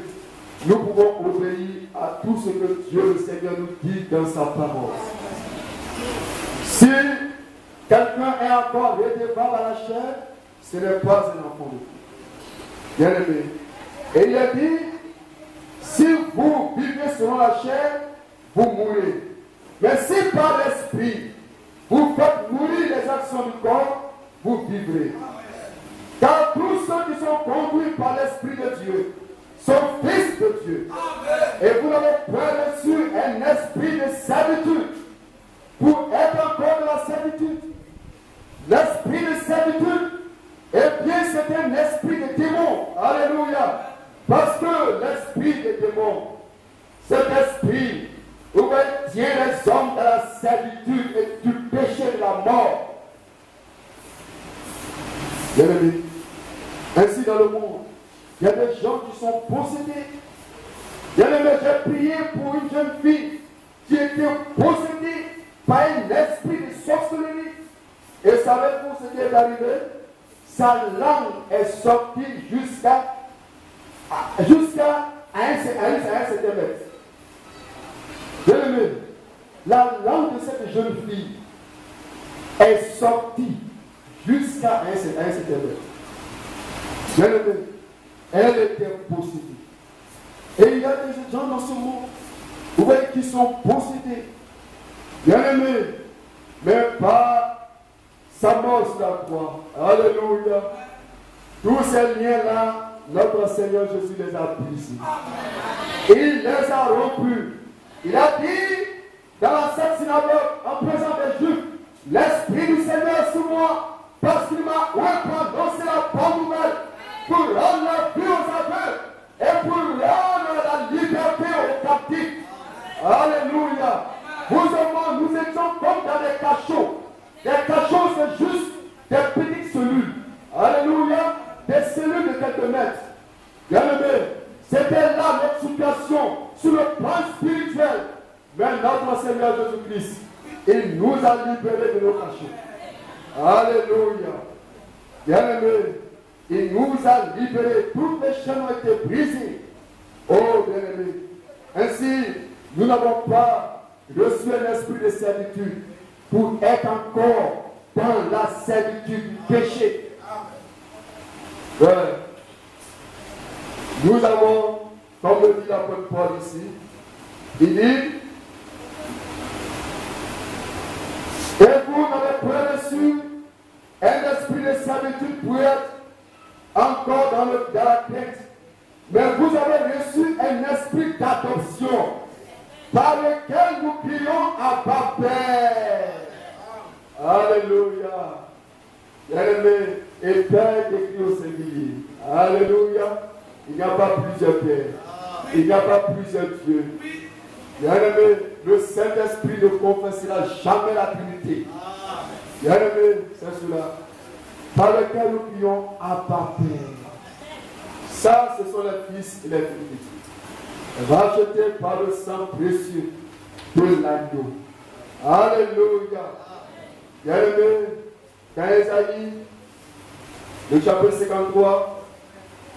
nous pouvons obéir à tout ce que Dieu le Seigneur nous dit dans sa parole. Si quelqu'un est encore redevable à la chair, ce n'est pas un enfant de Dieu. Bien-aimé. Et il a dit, si vous vivez selon la chair, vous mourrez. Mais si par l'esprit, vous faites mourir les actions du corps, vous vivrez. Car tous ceux qui sont conduits par l'Esprit de Dieu sont fils de Dieu. Et vous n'avez point reçu un esprit de servitude pour être encore de la servitude. L'esprit de servitude, eh bien, c'est un esprit de démon. Alléluia. Parce que l'esprit de démon, cet esprit, où tient les hommes dans la servitude et du péché de la mort. Bien-aimés, ainsi dans le monde, il y a des gens qui sont possédés. Bien-aimé, j'ai prié pour une jeune fille qui était possédée par un esprit de sorcellerie. Et savez-vous ce qui est arrivé? Sa langue est sortie jusqu'à un centimètre. Bien-aimé, la langue de cette jeune fille est sortie jusqu'à un centimètre. Bien-aimé, elle était possédée. Et il y a des gens dans ce monde, vous voyez, qui sont possédés. Bien-aimés, mais pas sa mort sur la croix. Alléluia. Tous ces liens-là, notre Seigneur Jésus les a brisés. Il les a rompus. Il a dit dans cette synagogue, en présence des Juifs, l'Esprit du Seigneur est sur moi, parce qu'il m'a annoncé la bonne nouvelle pour rendre la vie aux aveugles et pour rendre la liberté aux captifs. Alléluia. Vous et moi, nous étions comme dans des cachots. Des cachots, c'est juste des petites cellules. Alléluia. Des cellules de quelques mètres. Bien-aimés, c'était là notre situation sur le plan spirituel. Mais notre Seigneur Jésus-Christ, il nous a libérés de nos cachots. Alléluia. Bien-aimés, il nous a libérés. Toutes les chaînes ont été brisées. Oh, bien-aimés. Ainsi, nous n'avons pas reçu un esprit de servitude pour être encore dans la servitude du péché. Ouais. Nous avons, comme le dit l'apôtre Paul ici, il dit, et vous n'avez pas reçu un esprit de servitude pour être encore dans la crainte, mais vous avez reçu un esprit d'adoption par lequel nous crions Abba Père. Alléluia. Bien-aimé, et Père écrit au singulier. Alléluia. Il n'y a pas plusieurs pères. Il n'y a pas plusieurs dieux. Bien-aimé, le Saint-Esprit ne confessera jamais la Trinité. Bien-aimé, c'est cela. Par lequel nous crions Abba Père. Ça, ce sont les fils et les filles. Rachetés par le sang précieux de l'agneau. Alléluia. Bien-aimé, dans Esaïe, le chapitre 53,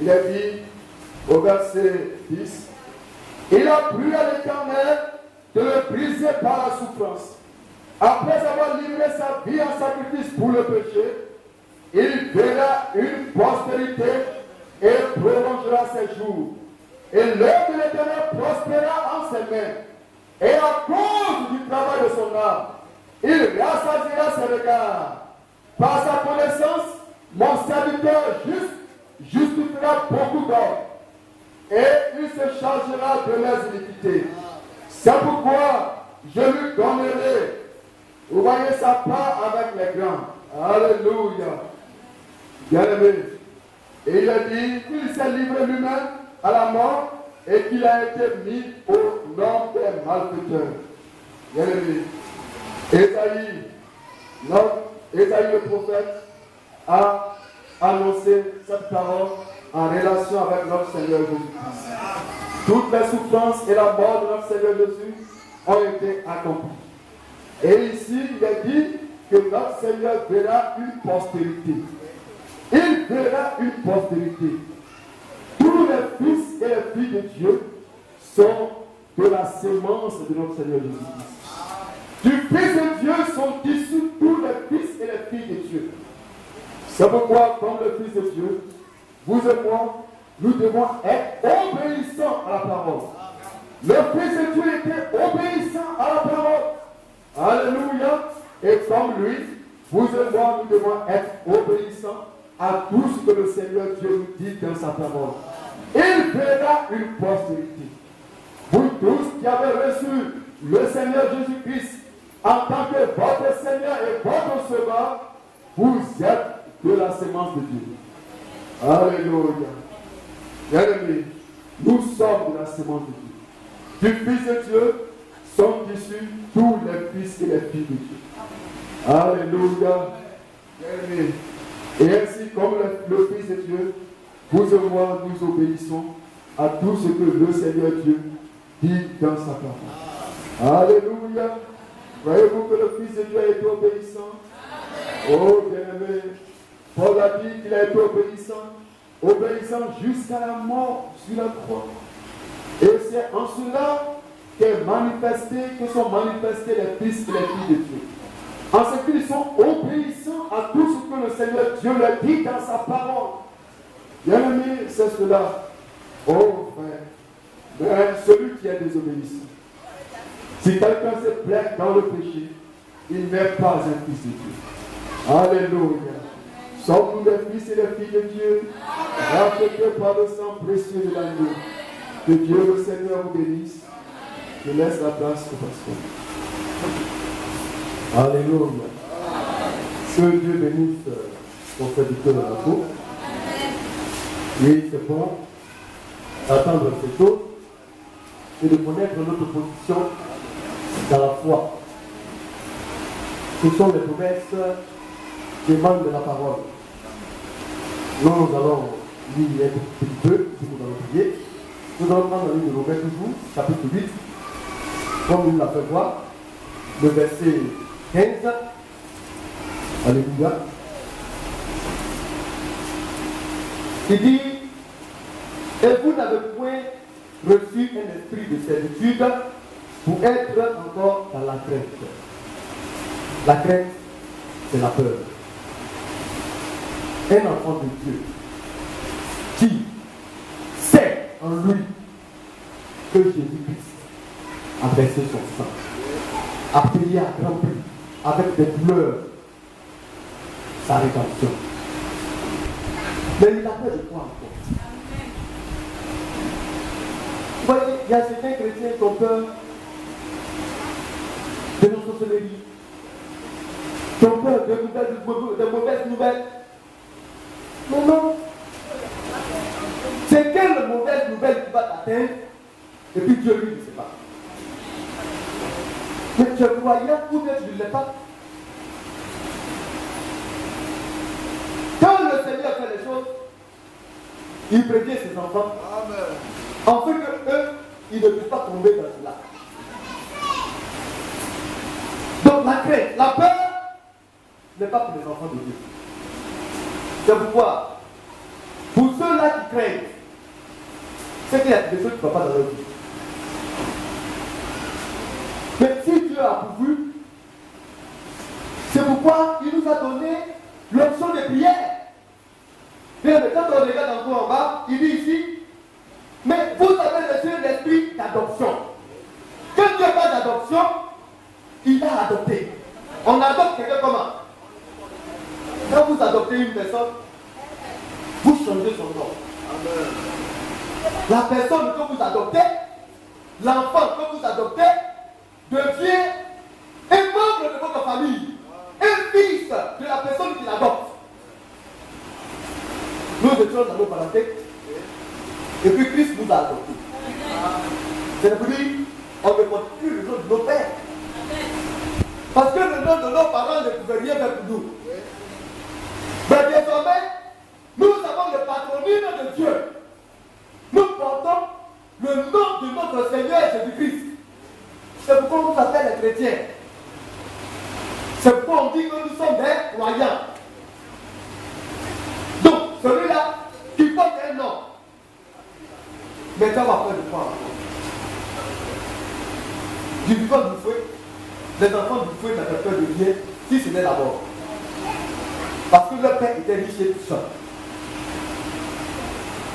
il est dit au verset 10, il a plu à l'Éternel de le briser par la souffrance. Après avoir livré sa vie en sacrifice pour le péché, il verra une postérité et prolongera ses jours. Et l'œuvre de l'Éternel prospérera en ses mains. Et à cause du travail de son âme, il rassasiera ses regards. Par sa connaissance, mon serviteur juste justifiera beaucoup d'hommes. Et il se chargera de leurs iniquités. C'est pourquoi je lui donnerai, vous voyez, sa part avec les grands. Alléluia. Bien-aimé. Et il a dit qu'il s'est livré lui-même à la mort et qu'il a été mis au nom des malfaiteurs. Bien-aimé. Esaïe le prophète a annoncé cette parole en relation avec notre Seigneur Jésus-Christ. Toutes les souffrances et la mort de notre Seigneur Jésus ont été accomplies. Et ici, il est dit que notre Seigneur verra une postérité. Il verra une postérité. Tous les fils et les filles de Dieu sont de la sémence de notre Seigneur Jésus-Christ. Du Fils de Dieu sont issus tous les fils et les filles de Dieu. C'est pourquoi, comme le Fils de Dieu, vous et moi, nous devons être obéissants à la parole. Le Fils de Dieu était obéissant à la parole. Alléluia. Et comme lui, vous et moi, nous devons être obéissants à tout ce que le Seigneur Dieu nous dit dans sa parole. Il verra une postérité. Vous tous qui avez reçu le Seigneur Jésus-Christ en tant que votre Seigneur et votre Sauveur, vous êtes de la sémence de Dieu. Alléluia. Bien-aimés, nous sommes de la sémence de Dieu. Du Fils de Dieu sont issus tous les fils et les filles de Dieu. Alléluia. Bien-aimés. Et ainsi, comme le Fils de Dieu, vous et moi, nous obéissons à tout ce que le Seigneur Dieu dit dans sa parole. Alléluia. Voyez-vous que le Fils de Dieu a été obéissant? Oh, bien-aimé, Paul a dit qu'il a été obéissant jusqu'à la mort sur la croix. Et c'est en cela que sont manifestés les fils et les filles de Dieu. En ce qu'ils sont obéissants à tout ce que le Seigneur Dieu leur dit dans sa parole. Bien-aimé, c'est cela. Oh frère, mais celui qui est désobéissant, si quelqu'un se plaît dans le péché, il n'est pas un fils de Dieu. Alléluia. Sommes-nous les fils et les filles de Dieu, rachetés par le sang précieux de l'agneau. Que Dieu le Seigneur vous bénisse. Je laisse la place au pasteur. Alléluia. Que Dieu bénisse son serviteur de la peau. Oui, c'est bon d'attendre ces choses et de connaître notre position dans la foi. Ce sont les promesses des membres de la parole. Nous allons lire un petit peu, si nous allons prier. Nous allons prendre la ligne de Romains toujours, chapitre 8, comme il l'a fait voir, le verset 15. Alléluia. Il dit, et vous n'avez point reçu un esprit de servitude pour être encore dans la crainte. La crainte, c'est la peur. Un enfant de Dieu qui sait en lui que Jésus-Christ a versé son sang, a payé à grand prix, avec des douleurs, sa rédemption. Mais il a peur de quoi encore? Vous voyez, il y a certains chrétiens qui ont peur de nos sorcelleries, qui ont peur de mauvaises nouvelles. Non, non. C'est quelle mauvaise nouvelle qui va t'atteindre et puis Dieu lui ne sait pas. Mais tu es croyant ou bien tu ne l'es pas. Quand le Seigneur fait les choses, il prévient ses enfants. Amen. En fait que eux, ils ne puissent pas tomber dans cela. Donc la crainte, la peur n'est pas pour les enfants de Dieu. C'est pourquoi, pour ceux-là qui craignent, c'est qu'il y a des choses qui ne vont pas dans leur vie. Mais si Dieu a pourvu, c'est pourquoi il nous a donné l'option de prière. Bien, quand on regarde encore en bas, il dit ici, mais vous avez reçu l'esprit d'adoption. Quand Dieu parle d'adoption, il a adopté. On adopte quelqu'un comment? Quand vous adoptez une personne, vous changez son nom. Amen. La personne que vous adoptez, l'enfant que vous adoptez, devient un membre de votre famille, un fils de la personne qui l'adopte. Nous étions dans nos parentés, et puis Christ nous a adoptés. C'est-à-dire, on ne porte plus le nom de nos pères. Parce que le nom de nos parents ne pouvait rien faire pour nous. Mais désormais, nous avons le patronyme de Dieu. Nous portons le nom de notre Seigneur Jésus-Christ. C'est pourquoi on nous appelle les chrétiens. C'est pourquoi on dit que nous sommes des croyants. Donc, celui-là qui porte un nom, mais ça va faire de quoi? Du vivant du feu, les enfants du feu n'avaient peur de rien si ce n'est la mort. Parce que leur père était riche et tout seul.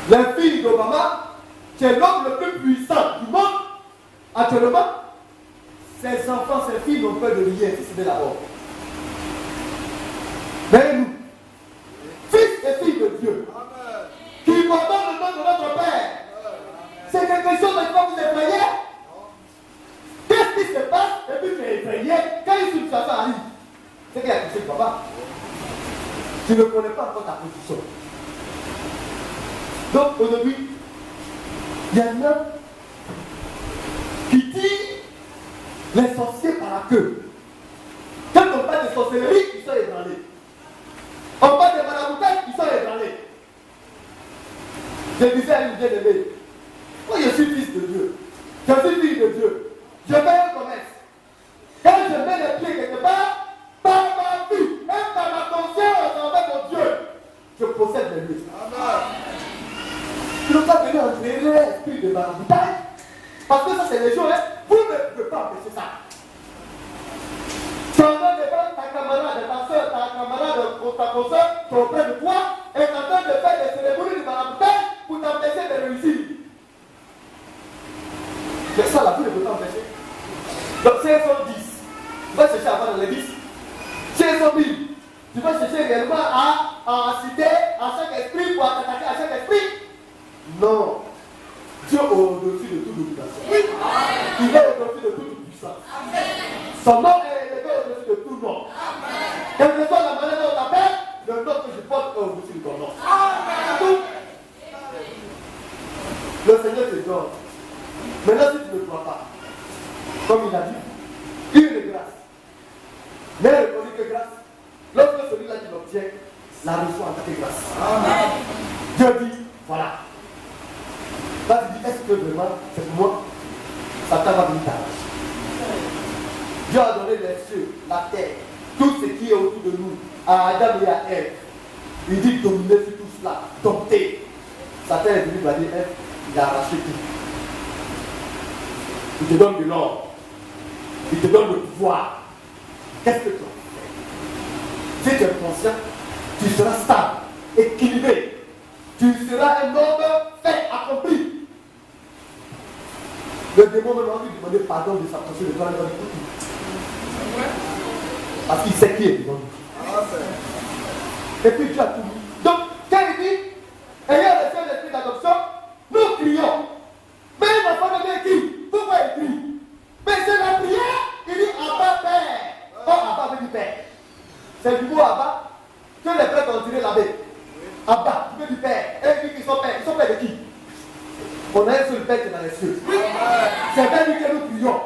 La fille d'Obama, qui est l'homme le plus puissant du monde, actuellement, ses enfants, ses filles n'ont peur de rien si ce n'est la mort. Mais nous, fils et situation arrive, c'est qu'il y a quelque chose qui ne va pas. Tu ne connais pas encore ta position. Donc aujourd'hui, il y a un homme qui tire les sorciers par la queue. Quand on parle de sorcellerie, ils sont ébranlés. On parle de maraboutage, ils sont ébranlés. Je disais à une bien-aimée, moi je suis fils de Dieu, je suis fille de Dieu, je fais un commerce. Quand je mets les pieds quelque part, par ma vie et par ma conscience envers mon Dieu, je possède les lieux. Tu ne peux pas venir entraîner l'esprit de maraboutage, parce que ça c'est les gens, hein. Vous ne pouvez pas empêcher ça. Tu es en train de faire ta camarade, ta soeur, ta camarade, ta consoeur, qui est auprès de toi, et tu es en train de faire des cérémonies de maraboutage pour t'empêcher de réussir. Mais ça, là, vous ne pouvez pas empêcher. Donc, si elles sont 10, tu vas chercher à avoir dans les 10. Si elles sont 1000, tu vas chercher réellement à citer à chaque esprit pour attaquer à chaque esprit. Non. Dieu est au-dessus de toute domination. Il est au-dessus de toute puissance. Son nom est élevé au-dessus de tout nom. Quelle que soit la manière dont on t'appelle, le nom que je porte est au-dessus de ton nom. Tout. Le Seigneur te donne. Maintenant, si tu ne crois pas, comme il a dit, une grâce. Mais ne reconnaît que grâce. Lorsque celui-là qui l'obtient, la reçoit en tant que grâce. Amen. Dieu dit, voilà. Là, tu dis, est-ce que vraiment, c'est moi? Satan va venir t'arracher. Dieu a donné les cieux, la terre, tout ce qui est autour de nous, à Adam et à Ève. Il dit dominer sur tout cela, dompter. Satan est venu, il va dire, Ève, il a arraché tout. Il te donne de l'or. Il te donne le pouvoir. Qu'est-ce que tu as fait? Si tu es conscient, tu seras stable, équilibré. Tu seras un homme fait, accompli. Le démon me demande de demander pardon de s'approcher de toi. Parce qu'il sait qui est devant nous. Et puis tu as tout mis. Donc, quand il dit, ayant reçu l'esprit d'adoption, nous crions. Mais l'enfant de qui? Pourquoi il crie? Mais c'est la prière. Il dit Abba Père. Oh, Abba veut dire Père. C'est du mot Abba que les prêtres ont tiré l'abbé. Abba, tu veux dire Père. Et il dit qu'ils sont pères. Ils sont pères de qui? On a un seul Père qui est dans les cieux. C'est vers lui que nous prions.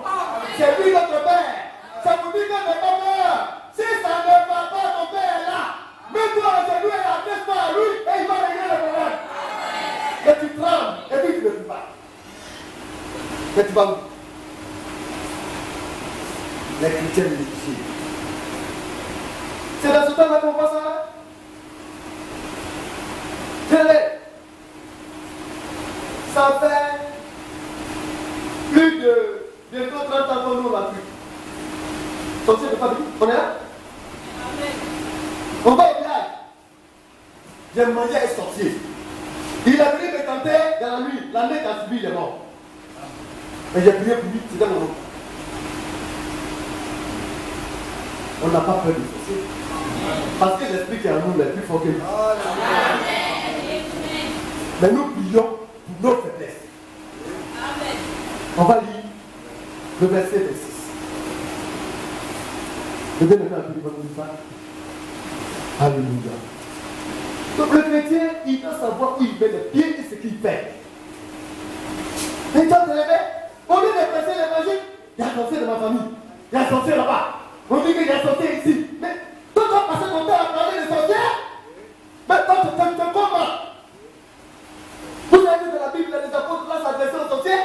C'est lui notre Père. Ça vous dit que ne pas peur. Si ça ne va pas, ton Père est là. Mets-toi à genoux et adresse-toi à lui et il va régler le problème. Et tu trembles et puis tu ne le fais pas. Mais tu vas où? Les chrétiens l'édifiés. C'est dans ce temps-là qu'on voit ça. Ça fait plus de bientôt 30 ans qu'on nous l'a plus. Sorcier de famille, on est là? On va au village. J'ai demandé à un sorcier. Il a venu me tenter dans la nuit. L'année qu'a subi, il est mort. Et j'ai prié pour lui, c'était mon nom. On n'a pas peur des sorciers. Parce que l'esprit qui est en nous est plus fort que nous. Mais nous prions pour nos faiblesses. On va lire le verset 26. Le bien-aimé a pu dire alléluia. Donc le chrétien, il doit savoir où il met les pieds et ce qu'il fait. Et quand tu levé, au lieu de presser l'évangile, il y a un sorcier de ma famille, il y a un sorcier là-bas. On dit qu'il y a un sorcier ici. Mais toi, tu vas passer ton temps à parler des sorciers. Mais toi, tu te comment? Vous avez vu dans la Bible, les apôtres là s'adressaient aux sorciers?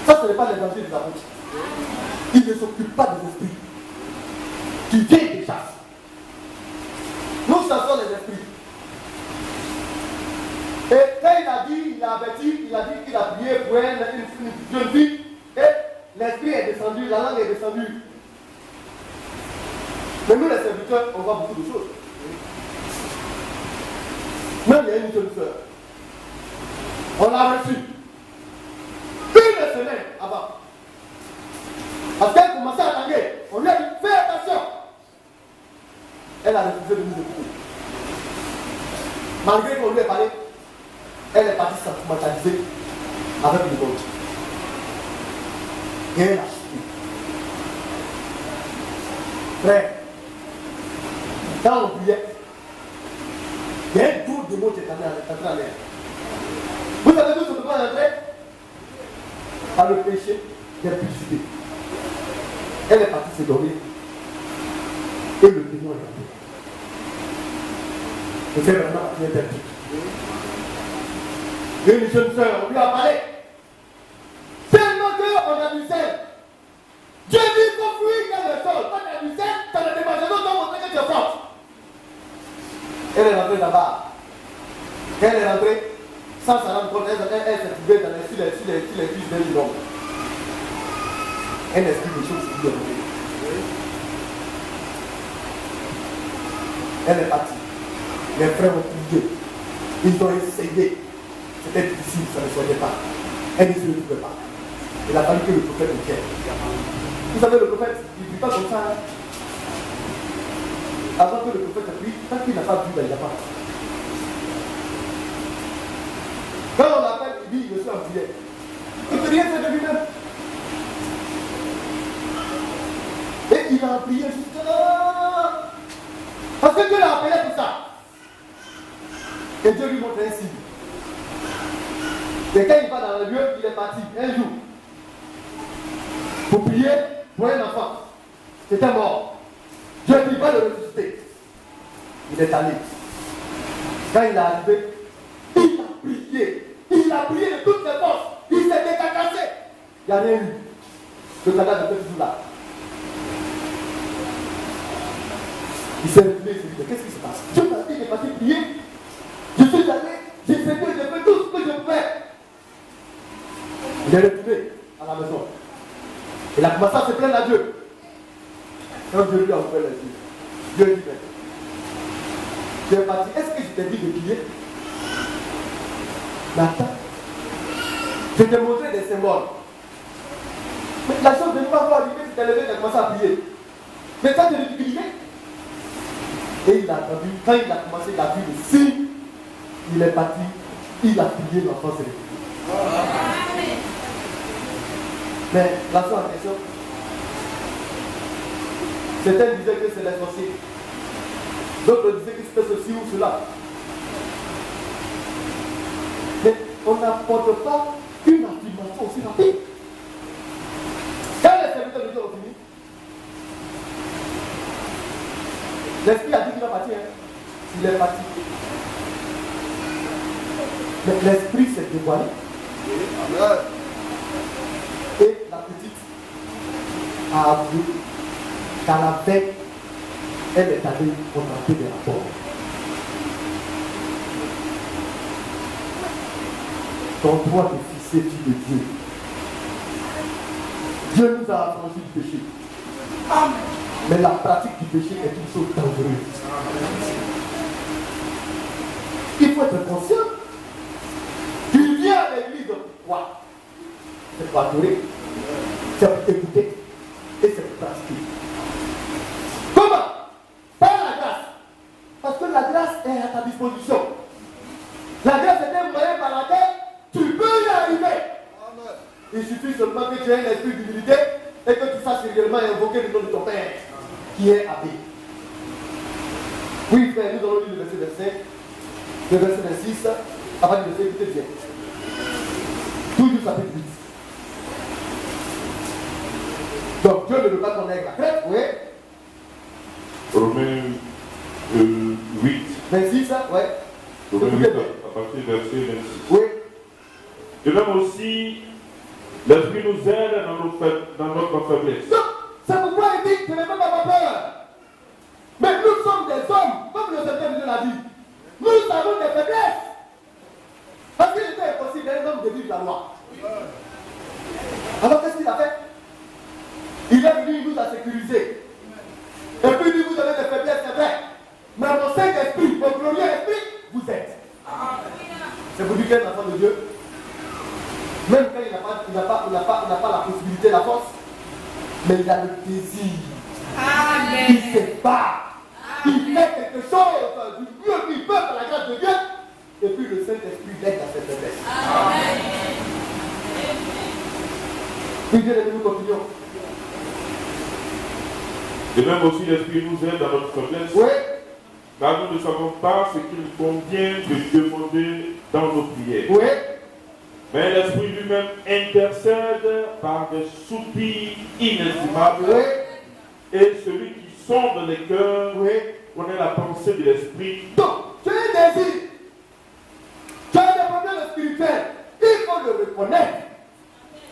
Ça, ce n'est pas l'évangile des apôtres. Il ne s'occupe pas des esprits. Tu viens des chasses. Nous chassons les esprits. Et quand il a dit, il a averti, il a dit qu'il a prié pour une jeune fille, et l'esprit est descendu, la langue est descendue. Mais nous, les serviteurs, on voit beaucoup de choses. Même il y a une jeune sœur. On l'a reçue. Une semaine avant. Parce qu'elle commençait à tanguer. On lui a dit, fais attention. Elle a refusé de nous écouter. Malgré qu'on lui ait parlé, elle est partie sentimentalisée avec le monde. Et elle a chuté. Frère, quand on priait, il y a un tour de mots qui est entré en l'air. Vous savez d'où ce doit entrer? Par le péché d'impudicité. Elle est partie se dormir. Et le démon est entré. Et c'est vraiment la prière d'impudique. Une jeune soeur, on lui a parlé. Tellement qu'on a du sel. Dieu dit qu'on fuit dans le sol. Quand tu as du sel, tu as des démangeaisons qui ont montré que tu es forte. Elle est rentrée là-bas. Elle est rentrée sans s'en rendre compte. Elle s'est trouvée sur les cuisses d'un homme. Elle explique les choses qui lui ont montré. Elle est partie. Les frères ont prié. Ils ont essayé. C'était difficile, ça ne sortait pas. Elle ne se retrouvait pas. Il a fallu que le prophète le tienne. Vous savez, le prophète, il ne dit pas comme ça. Hein? Avant que le prophète prie, tant qu'il n'a pas vu, il n'a pas. Quand on l'appelle, il dit, je suis en prière. Il ne peut rien faire de lui-même. Et il a prié jusqu'à là. Parce que Dieu l'a appelé pour ça. Et Dieu lui montre un signe. Et quand il va dans le lieu, il est parti un jour pour prier pour un enfant qui était mort. Dieu ne dit pas de le ressusciter. Il est allé. Quand il est arrivé, il a prié. Il a prié de toutes ses forces. Il s'est décacassé. Il n'y a rien eu. Le cadavre était toujours là. Il s'est retrouvé, il s'est dit, mais qu'est-ce qui se passe? Dieu m'a dit, il est parti prier. Je suis allé, j'ai fait tout ce que je pouvais. Il est retourné à la maison. Il a commencé à se plaindre à Dieu. Quand Dieu lui a ouvert les yeux, Dieu lui dit, tu es parti, est-ce que je t'ai dit de prier? Mais attends, je t'ai montré des symboles. Mais la chose ne pas voir arriver, tu t'es levé, tu as commencé à prier. Mais quand tu as prié, et il a entendu, quand il a commencé à vivre le signe, il est parti, il a prié, l'enfant s'est réveillé. Mais la chose en question, certains disaient que c'est les sorciers, d'autres disaient que c'était ceci ou cela. Mais on n'apporte pas une affirmation aussi rapide. Quand les serviteurs de Dieu ont fini, l'esprit a dit qu'il va partir. Hein. Il est parti. Mais l'esprit s'est dévoilé. Amen. Et la petite a avoué qu'à la veille, elle est allée contempler des rapports. Ton droit de fils et fille de Dieu. Dieu nous a affranchis du péché. Amen. Mais la pratique du péché est une chose dangereuse. Il faut être conscient. Tu viens à l'église pourquoi? C'est pour adorer, c'est pour écouter et c'est pour pratiquer. Comment? Par la grâce. Parce que la grâce est à ta disposition. La grâce est un moyen par laquelle tu peux y arriver. Amen. Il suffit seulement que tu aies un esprit d'humilité et que tu saches régulièrement invoquer le nom de ton Père qui est abbé. Oui, frère, nous allons lire le verset 26, avant de verset, écoutez bien. Toujours chapitre 8. Donc Dieu ne veut pas qu'on ait la crête, oui. Romains 8. 26, ouais. Romains 8, à partir du verset 26. Oui. De même aussi, l'Esprit nous aide dans notre faiblesse. C'est pourquoi il dit que ne pas avoir peur. Mais nous sommes des hommes, comme le Seigneur nous l'a dit. Nous avons des faiblesses. Parce qu'il était impossible d'un homme de vivre la loi. Alors qu'est-ce qu'il a fait? Il est venu, il nous a sécurisés. Et puis il dit, vous avez des faiblesses, c'est vrai. Mais mon Saint-Esprit, mon glorieux esprit, vous êtes. C'est pour lui qu'un enfant de Dieu, même quand il n'a pas la possibilité, la force, mais il a le désir. Amen. Il se bat. Il fait quelque chose du mieux qu'il peut par la grâce de Dieu. Et puis le Saint-Esprit l'aide à cette faiblesse. Amen. Puis Dieu, nous continuons. De même aussi, l'Esprit nous aide dans notre faiblesse. Oui. Car nous ne savons pas ce qu'il convient de demander dans nos prières. Oui. Mais l'Esprit lui-même intercède par des soupirs inestimables. Oui. Et celui qui sonde les cœurs Oui. connaît la pensée de l'Esprit. Donc, tu as un désir. Tu as des problèmes spirituels. Il faut le reconnaître.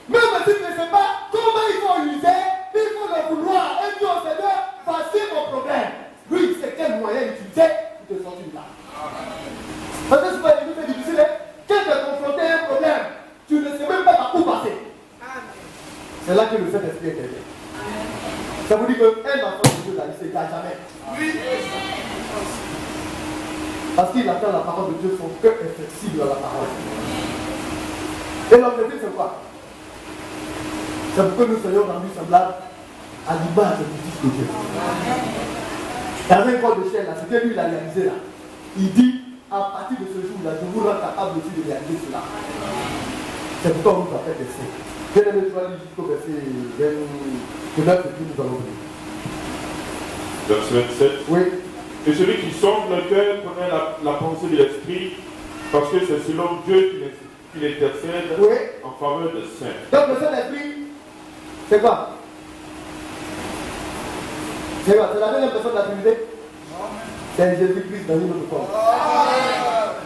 Même si tu ne sais pas comment il faut l'user, il faut le vouloir. Et dire au Seigneur, voici mon problème. Lui, il sait quel moyen utiliser pour te sortir de là. Parce que c'est difficile. Quand tu es confronté à un problème, tu ne sais même pas par où passer. C'est là que le Saint-Esprit intervient. Ça vous dit qu'un enfant de Dieu, là, il ne s'égare jamais. Parce qu'il attend la parole de Dieu, son cœur est flexible à la parole. Et l'objectif, c'est quoi? C'est pour que nous soyons rendus semblables à l'image du Fils de Dieu. Il y avait un corps de chair là, c'était lui, il a réalisé là. Il dit, à partir de ce jour-là, je vous rends capable aussi de réaliser cela. C'est pourquoi on nous appelle des saints. Bien aimé, tu vas lire jusqu'au verset 29 et puis nous allons lire. Verset 27. Oui. Et celui qui sonde le cœur connaît la pensée de l'Esprit, parce que c'est selon Dieu qu'il intercède en faveur des saints. Donc le Saint-Esprit, c'est quoi? C'est quoi? C'est la deuxième personne de la Trinité? C'est Jésus-Christ dans une autre forme.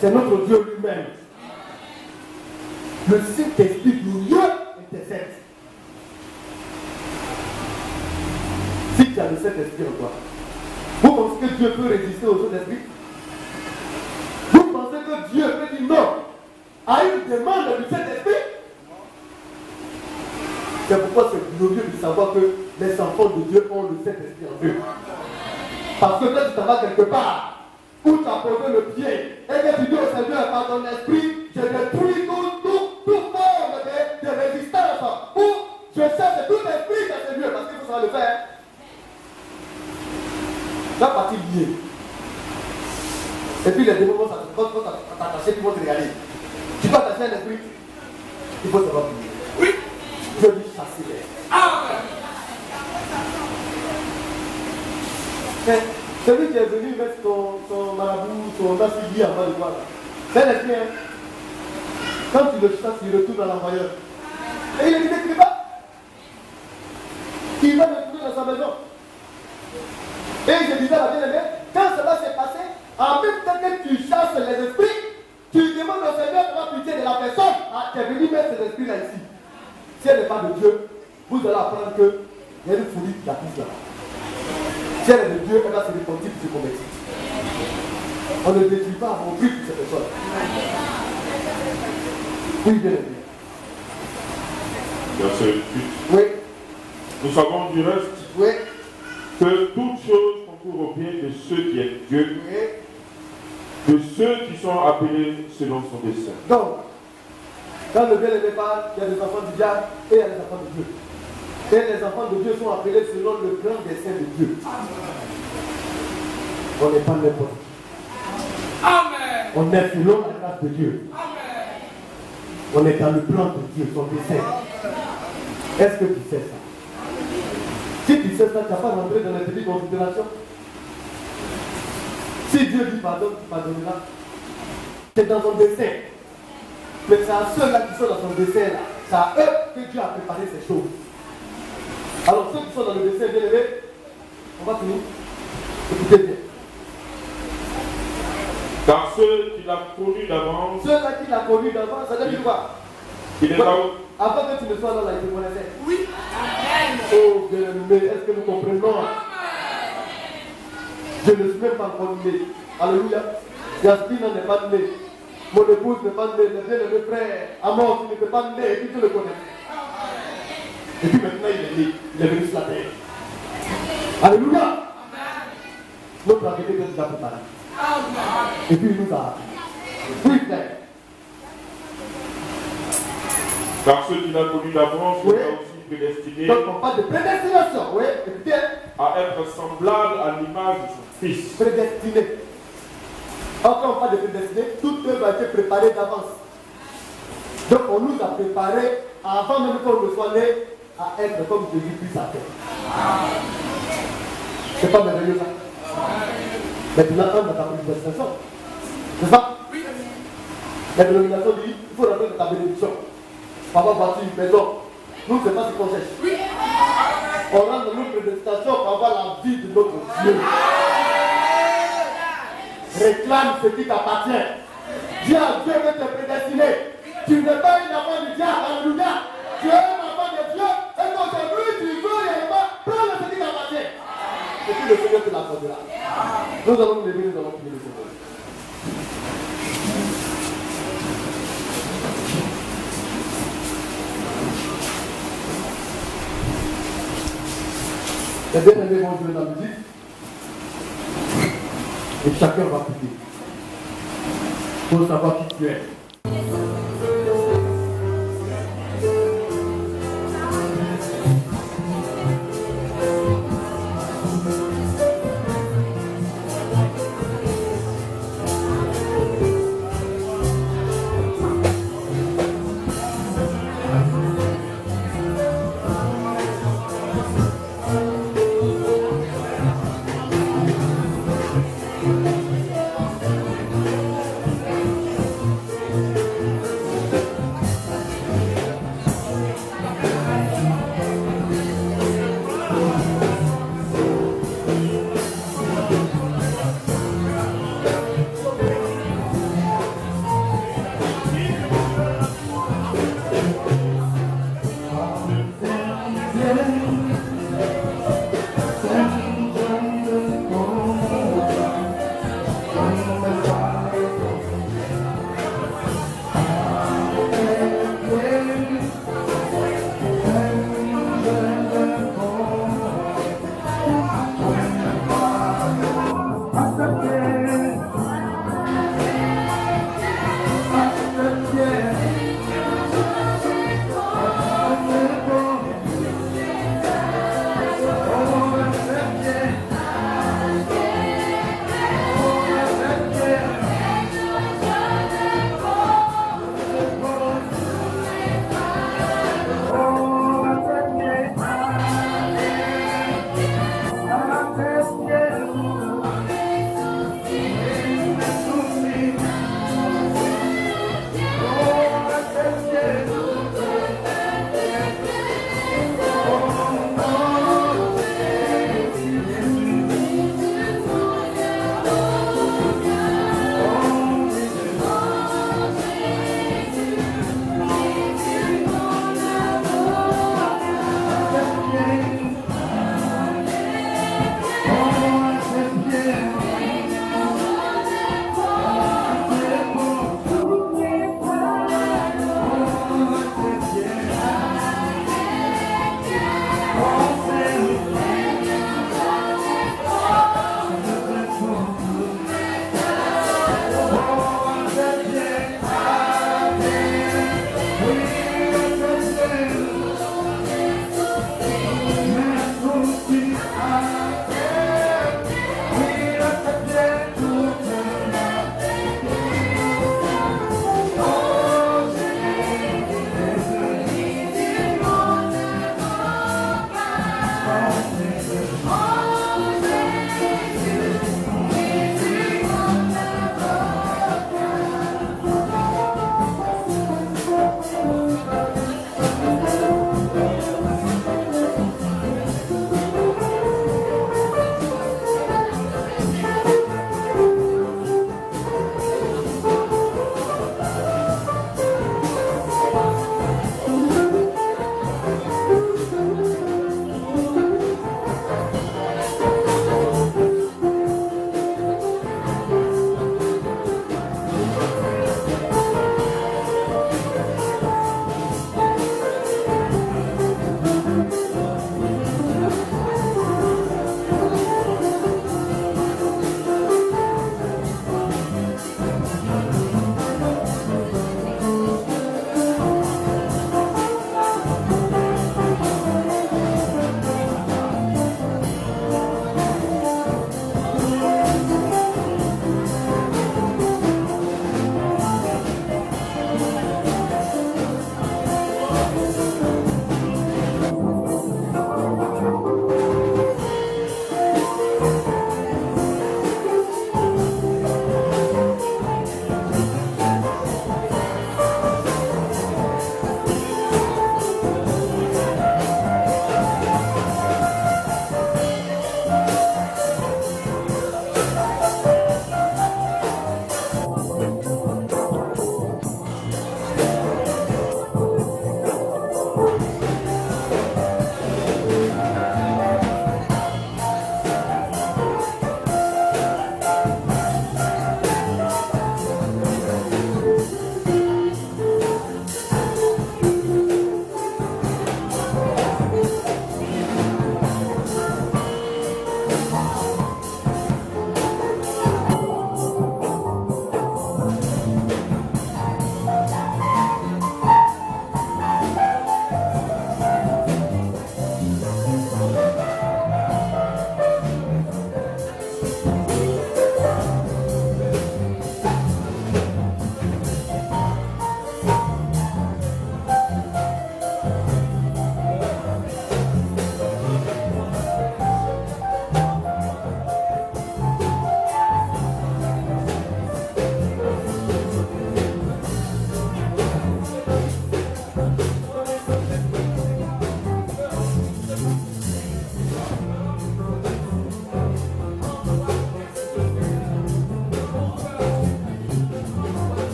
C'est notre Dieu lui-même. Le Saint-Esprit glorieux intercède. Si tu as le Saint-Esprit en toi, vous pensez que Dieu peut résister au Saint-Esprit? Vous pensez que Dieu peut dire non à une demande du Saint-Esprit? C'est pourquoi c'est glorieux de savoir que les enfants de Dieu ont le Saint-Esprit en eux. Parce que quand tu t'en vas quelque part, où tu as posé le pied, et que tu dis au Seigneur, par ton esprit, je détruis toute forme de résistance, ou je cherche tout esprit dans ce lieu, parce qu'il faut savoir le faire. Tu vas partir lié. Et puis les démons vont t'attacher, ils vont te regarder. Tu peux attacher un esprit, il faut savoir prier. Oui. Je dis chasser les. Mais celui qui est venu mettre son marabout, son nasi avant de voir, c'est l'esprit. Hein? Quand tu le chasses, il retourne à l'envoyeur. Et il est dit pas. Il va retourner dans sa maison. Et je disais à la bien-aimée, quand cela s'est passé, en même temps que tu chasses les esprits, tu demandes au Seigneur de faire pitié de la personne qui est venue mettre cet esprit-là ici. Si elle n'est pas de Dieu, vous allez apprendre qu'il y a une folie qui accuse là. Si elle est de Dieu, elle va se repentir et se convertir. On ne détruit pas, on brûle cette personne. Oui, bien aimé. Verset 8. Oui. Nous savons du reste que toute chose concourt au bien de ceux qui aiment Dieu, de ceux qui sont appelés selon son dessein. Donc, quand le bien-aimé parle, il y a des enfants du diable et il y a des enfants de Dieu. Et les enfants de Dieu sont appelés selon le grand dessein de Dieu. On n'est pas n'importe qui. Amen. On est selon la grâce de Dieu. Amen. On est dans le plan de Dieu, son dessein. Est-ce que tu sais ça? Si tu sais ça, tu n'as pas rentré dans la petite considération. Si Dieu dit pardon, tu pardonneras. C'est dans son dessein. Mais c'est à ceux-là qui sont dans son dessein là. C'est à eux que Dieu a préparé ces choses. Alors ceux qui sont dans le dessein bien aimé, on va finir. Écoutez bien. Car ceux qu'il a connus d'avance. Ceux-là qu'il a connus d'avance, ça veut dire quoi? Avant que tu ne sois là, il te connaissait. Oui. Oh bien aimé, est-ce que nous comprenons? Je ne suis même pas encore né. Alléluia. Yasmina n'est pas née. Mon épouse n'est pas née. Le bien-aimé frère Amor, tu n'es pas né. Et puis tu le connais. Et puis maintenant il est né. Il est venu sur la terre. Alléluia. Notre arrivée que tu as préparé. Et puis il nous a appris. Oui, frère. Car ceux qu'il a connus d'avance, il a aussi prédestiné. Donc on parle de prédestination. Oui, écoutez. À être semblable à l'image de son Fils. Prédestiné. Quand on parle de prédestiné, toute œuvre a été préparée d'avance. Donc on nous a préparés avant même qu'on ne soit né à être comme Jésus-Christ à terre. C'est pas merveilleux ça. Maintenant, un dans ta manifestation. C'est ça? La dénomination dit il faut rentrer dans ta bénédiction. Papa, voiture, maison. Nous, c'est pas ce qu'on cherche. On rentre dans notre prédestination pour avoir la vie de notre Dieu. Réclame ce qui t'appartient. Dis à Dieu que tu es prédestiné. Tu n'es pas une enfant du diable. Alléluia. Tu es un enfant de Dieu. Et qu'aujourd'hui, tu veux réellement prendre ce qui t'appartient. Et puis le Seigneur te l'accordera. Nous allons nous lever, nous allons prier le Seigneur. Les bien-aimés vont jouer la musique. Et chacun va prier. Pour savoir qui tu es.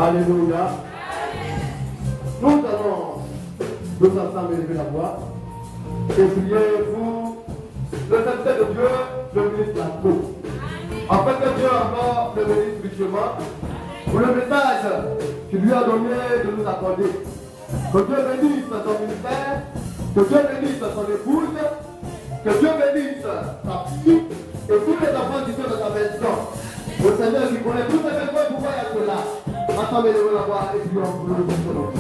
Alléluia. Nous allons nous ensemble élever la voix et prier pour le serviteur de Dieu, le ministre Lanto. Afin que Dieu encore le bénisse richement pour le message qu'il lui a donné de nous accorder. Que Dieu bénisse son ministère, que Dieu bénisse son épouse, que Dieu bénisse sa fille et tous les enfants qui sont dans sa maison. Au Seigneur qui connaît tous les besoins pour pouvoir être là. Ensemble, élevons la voix et prions pour le Seigneur.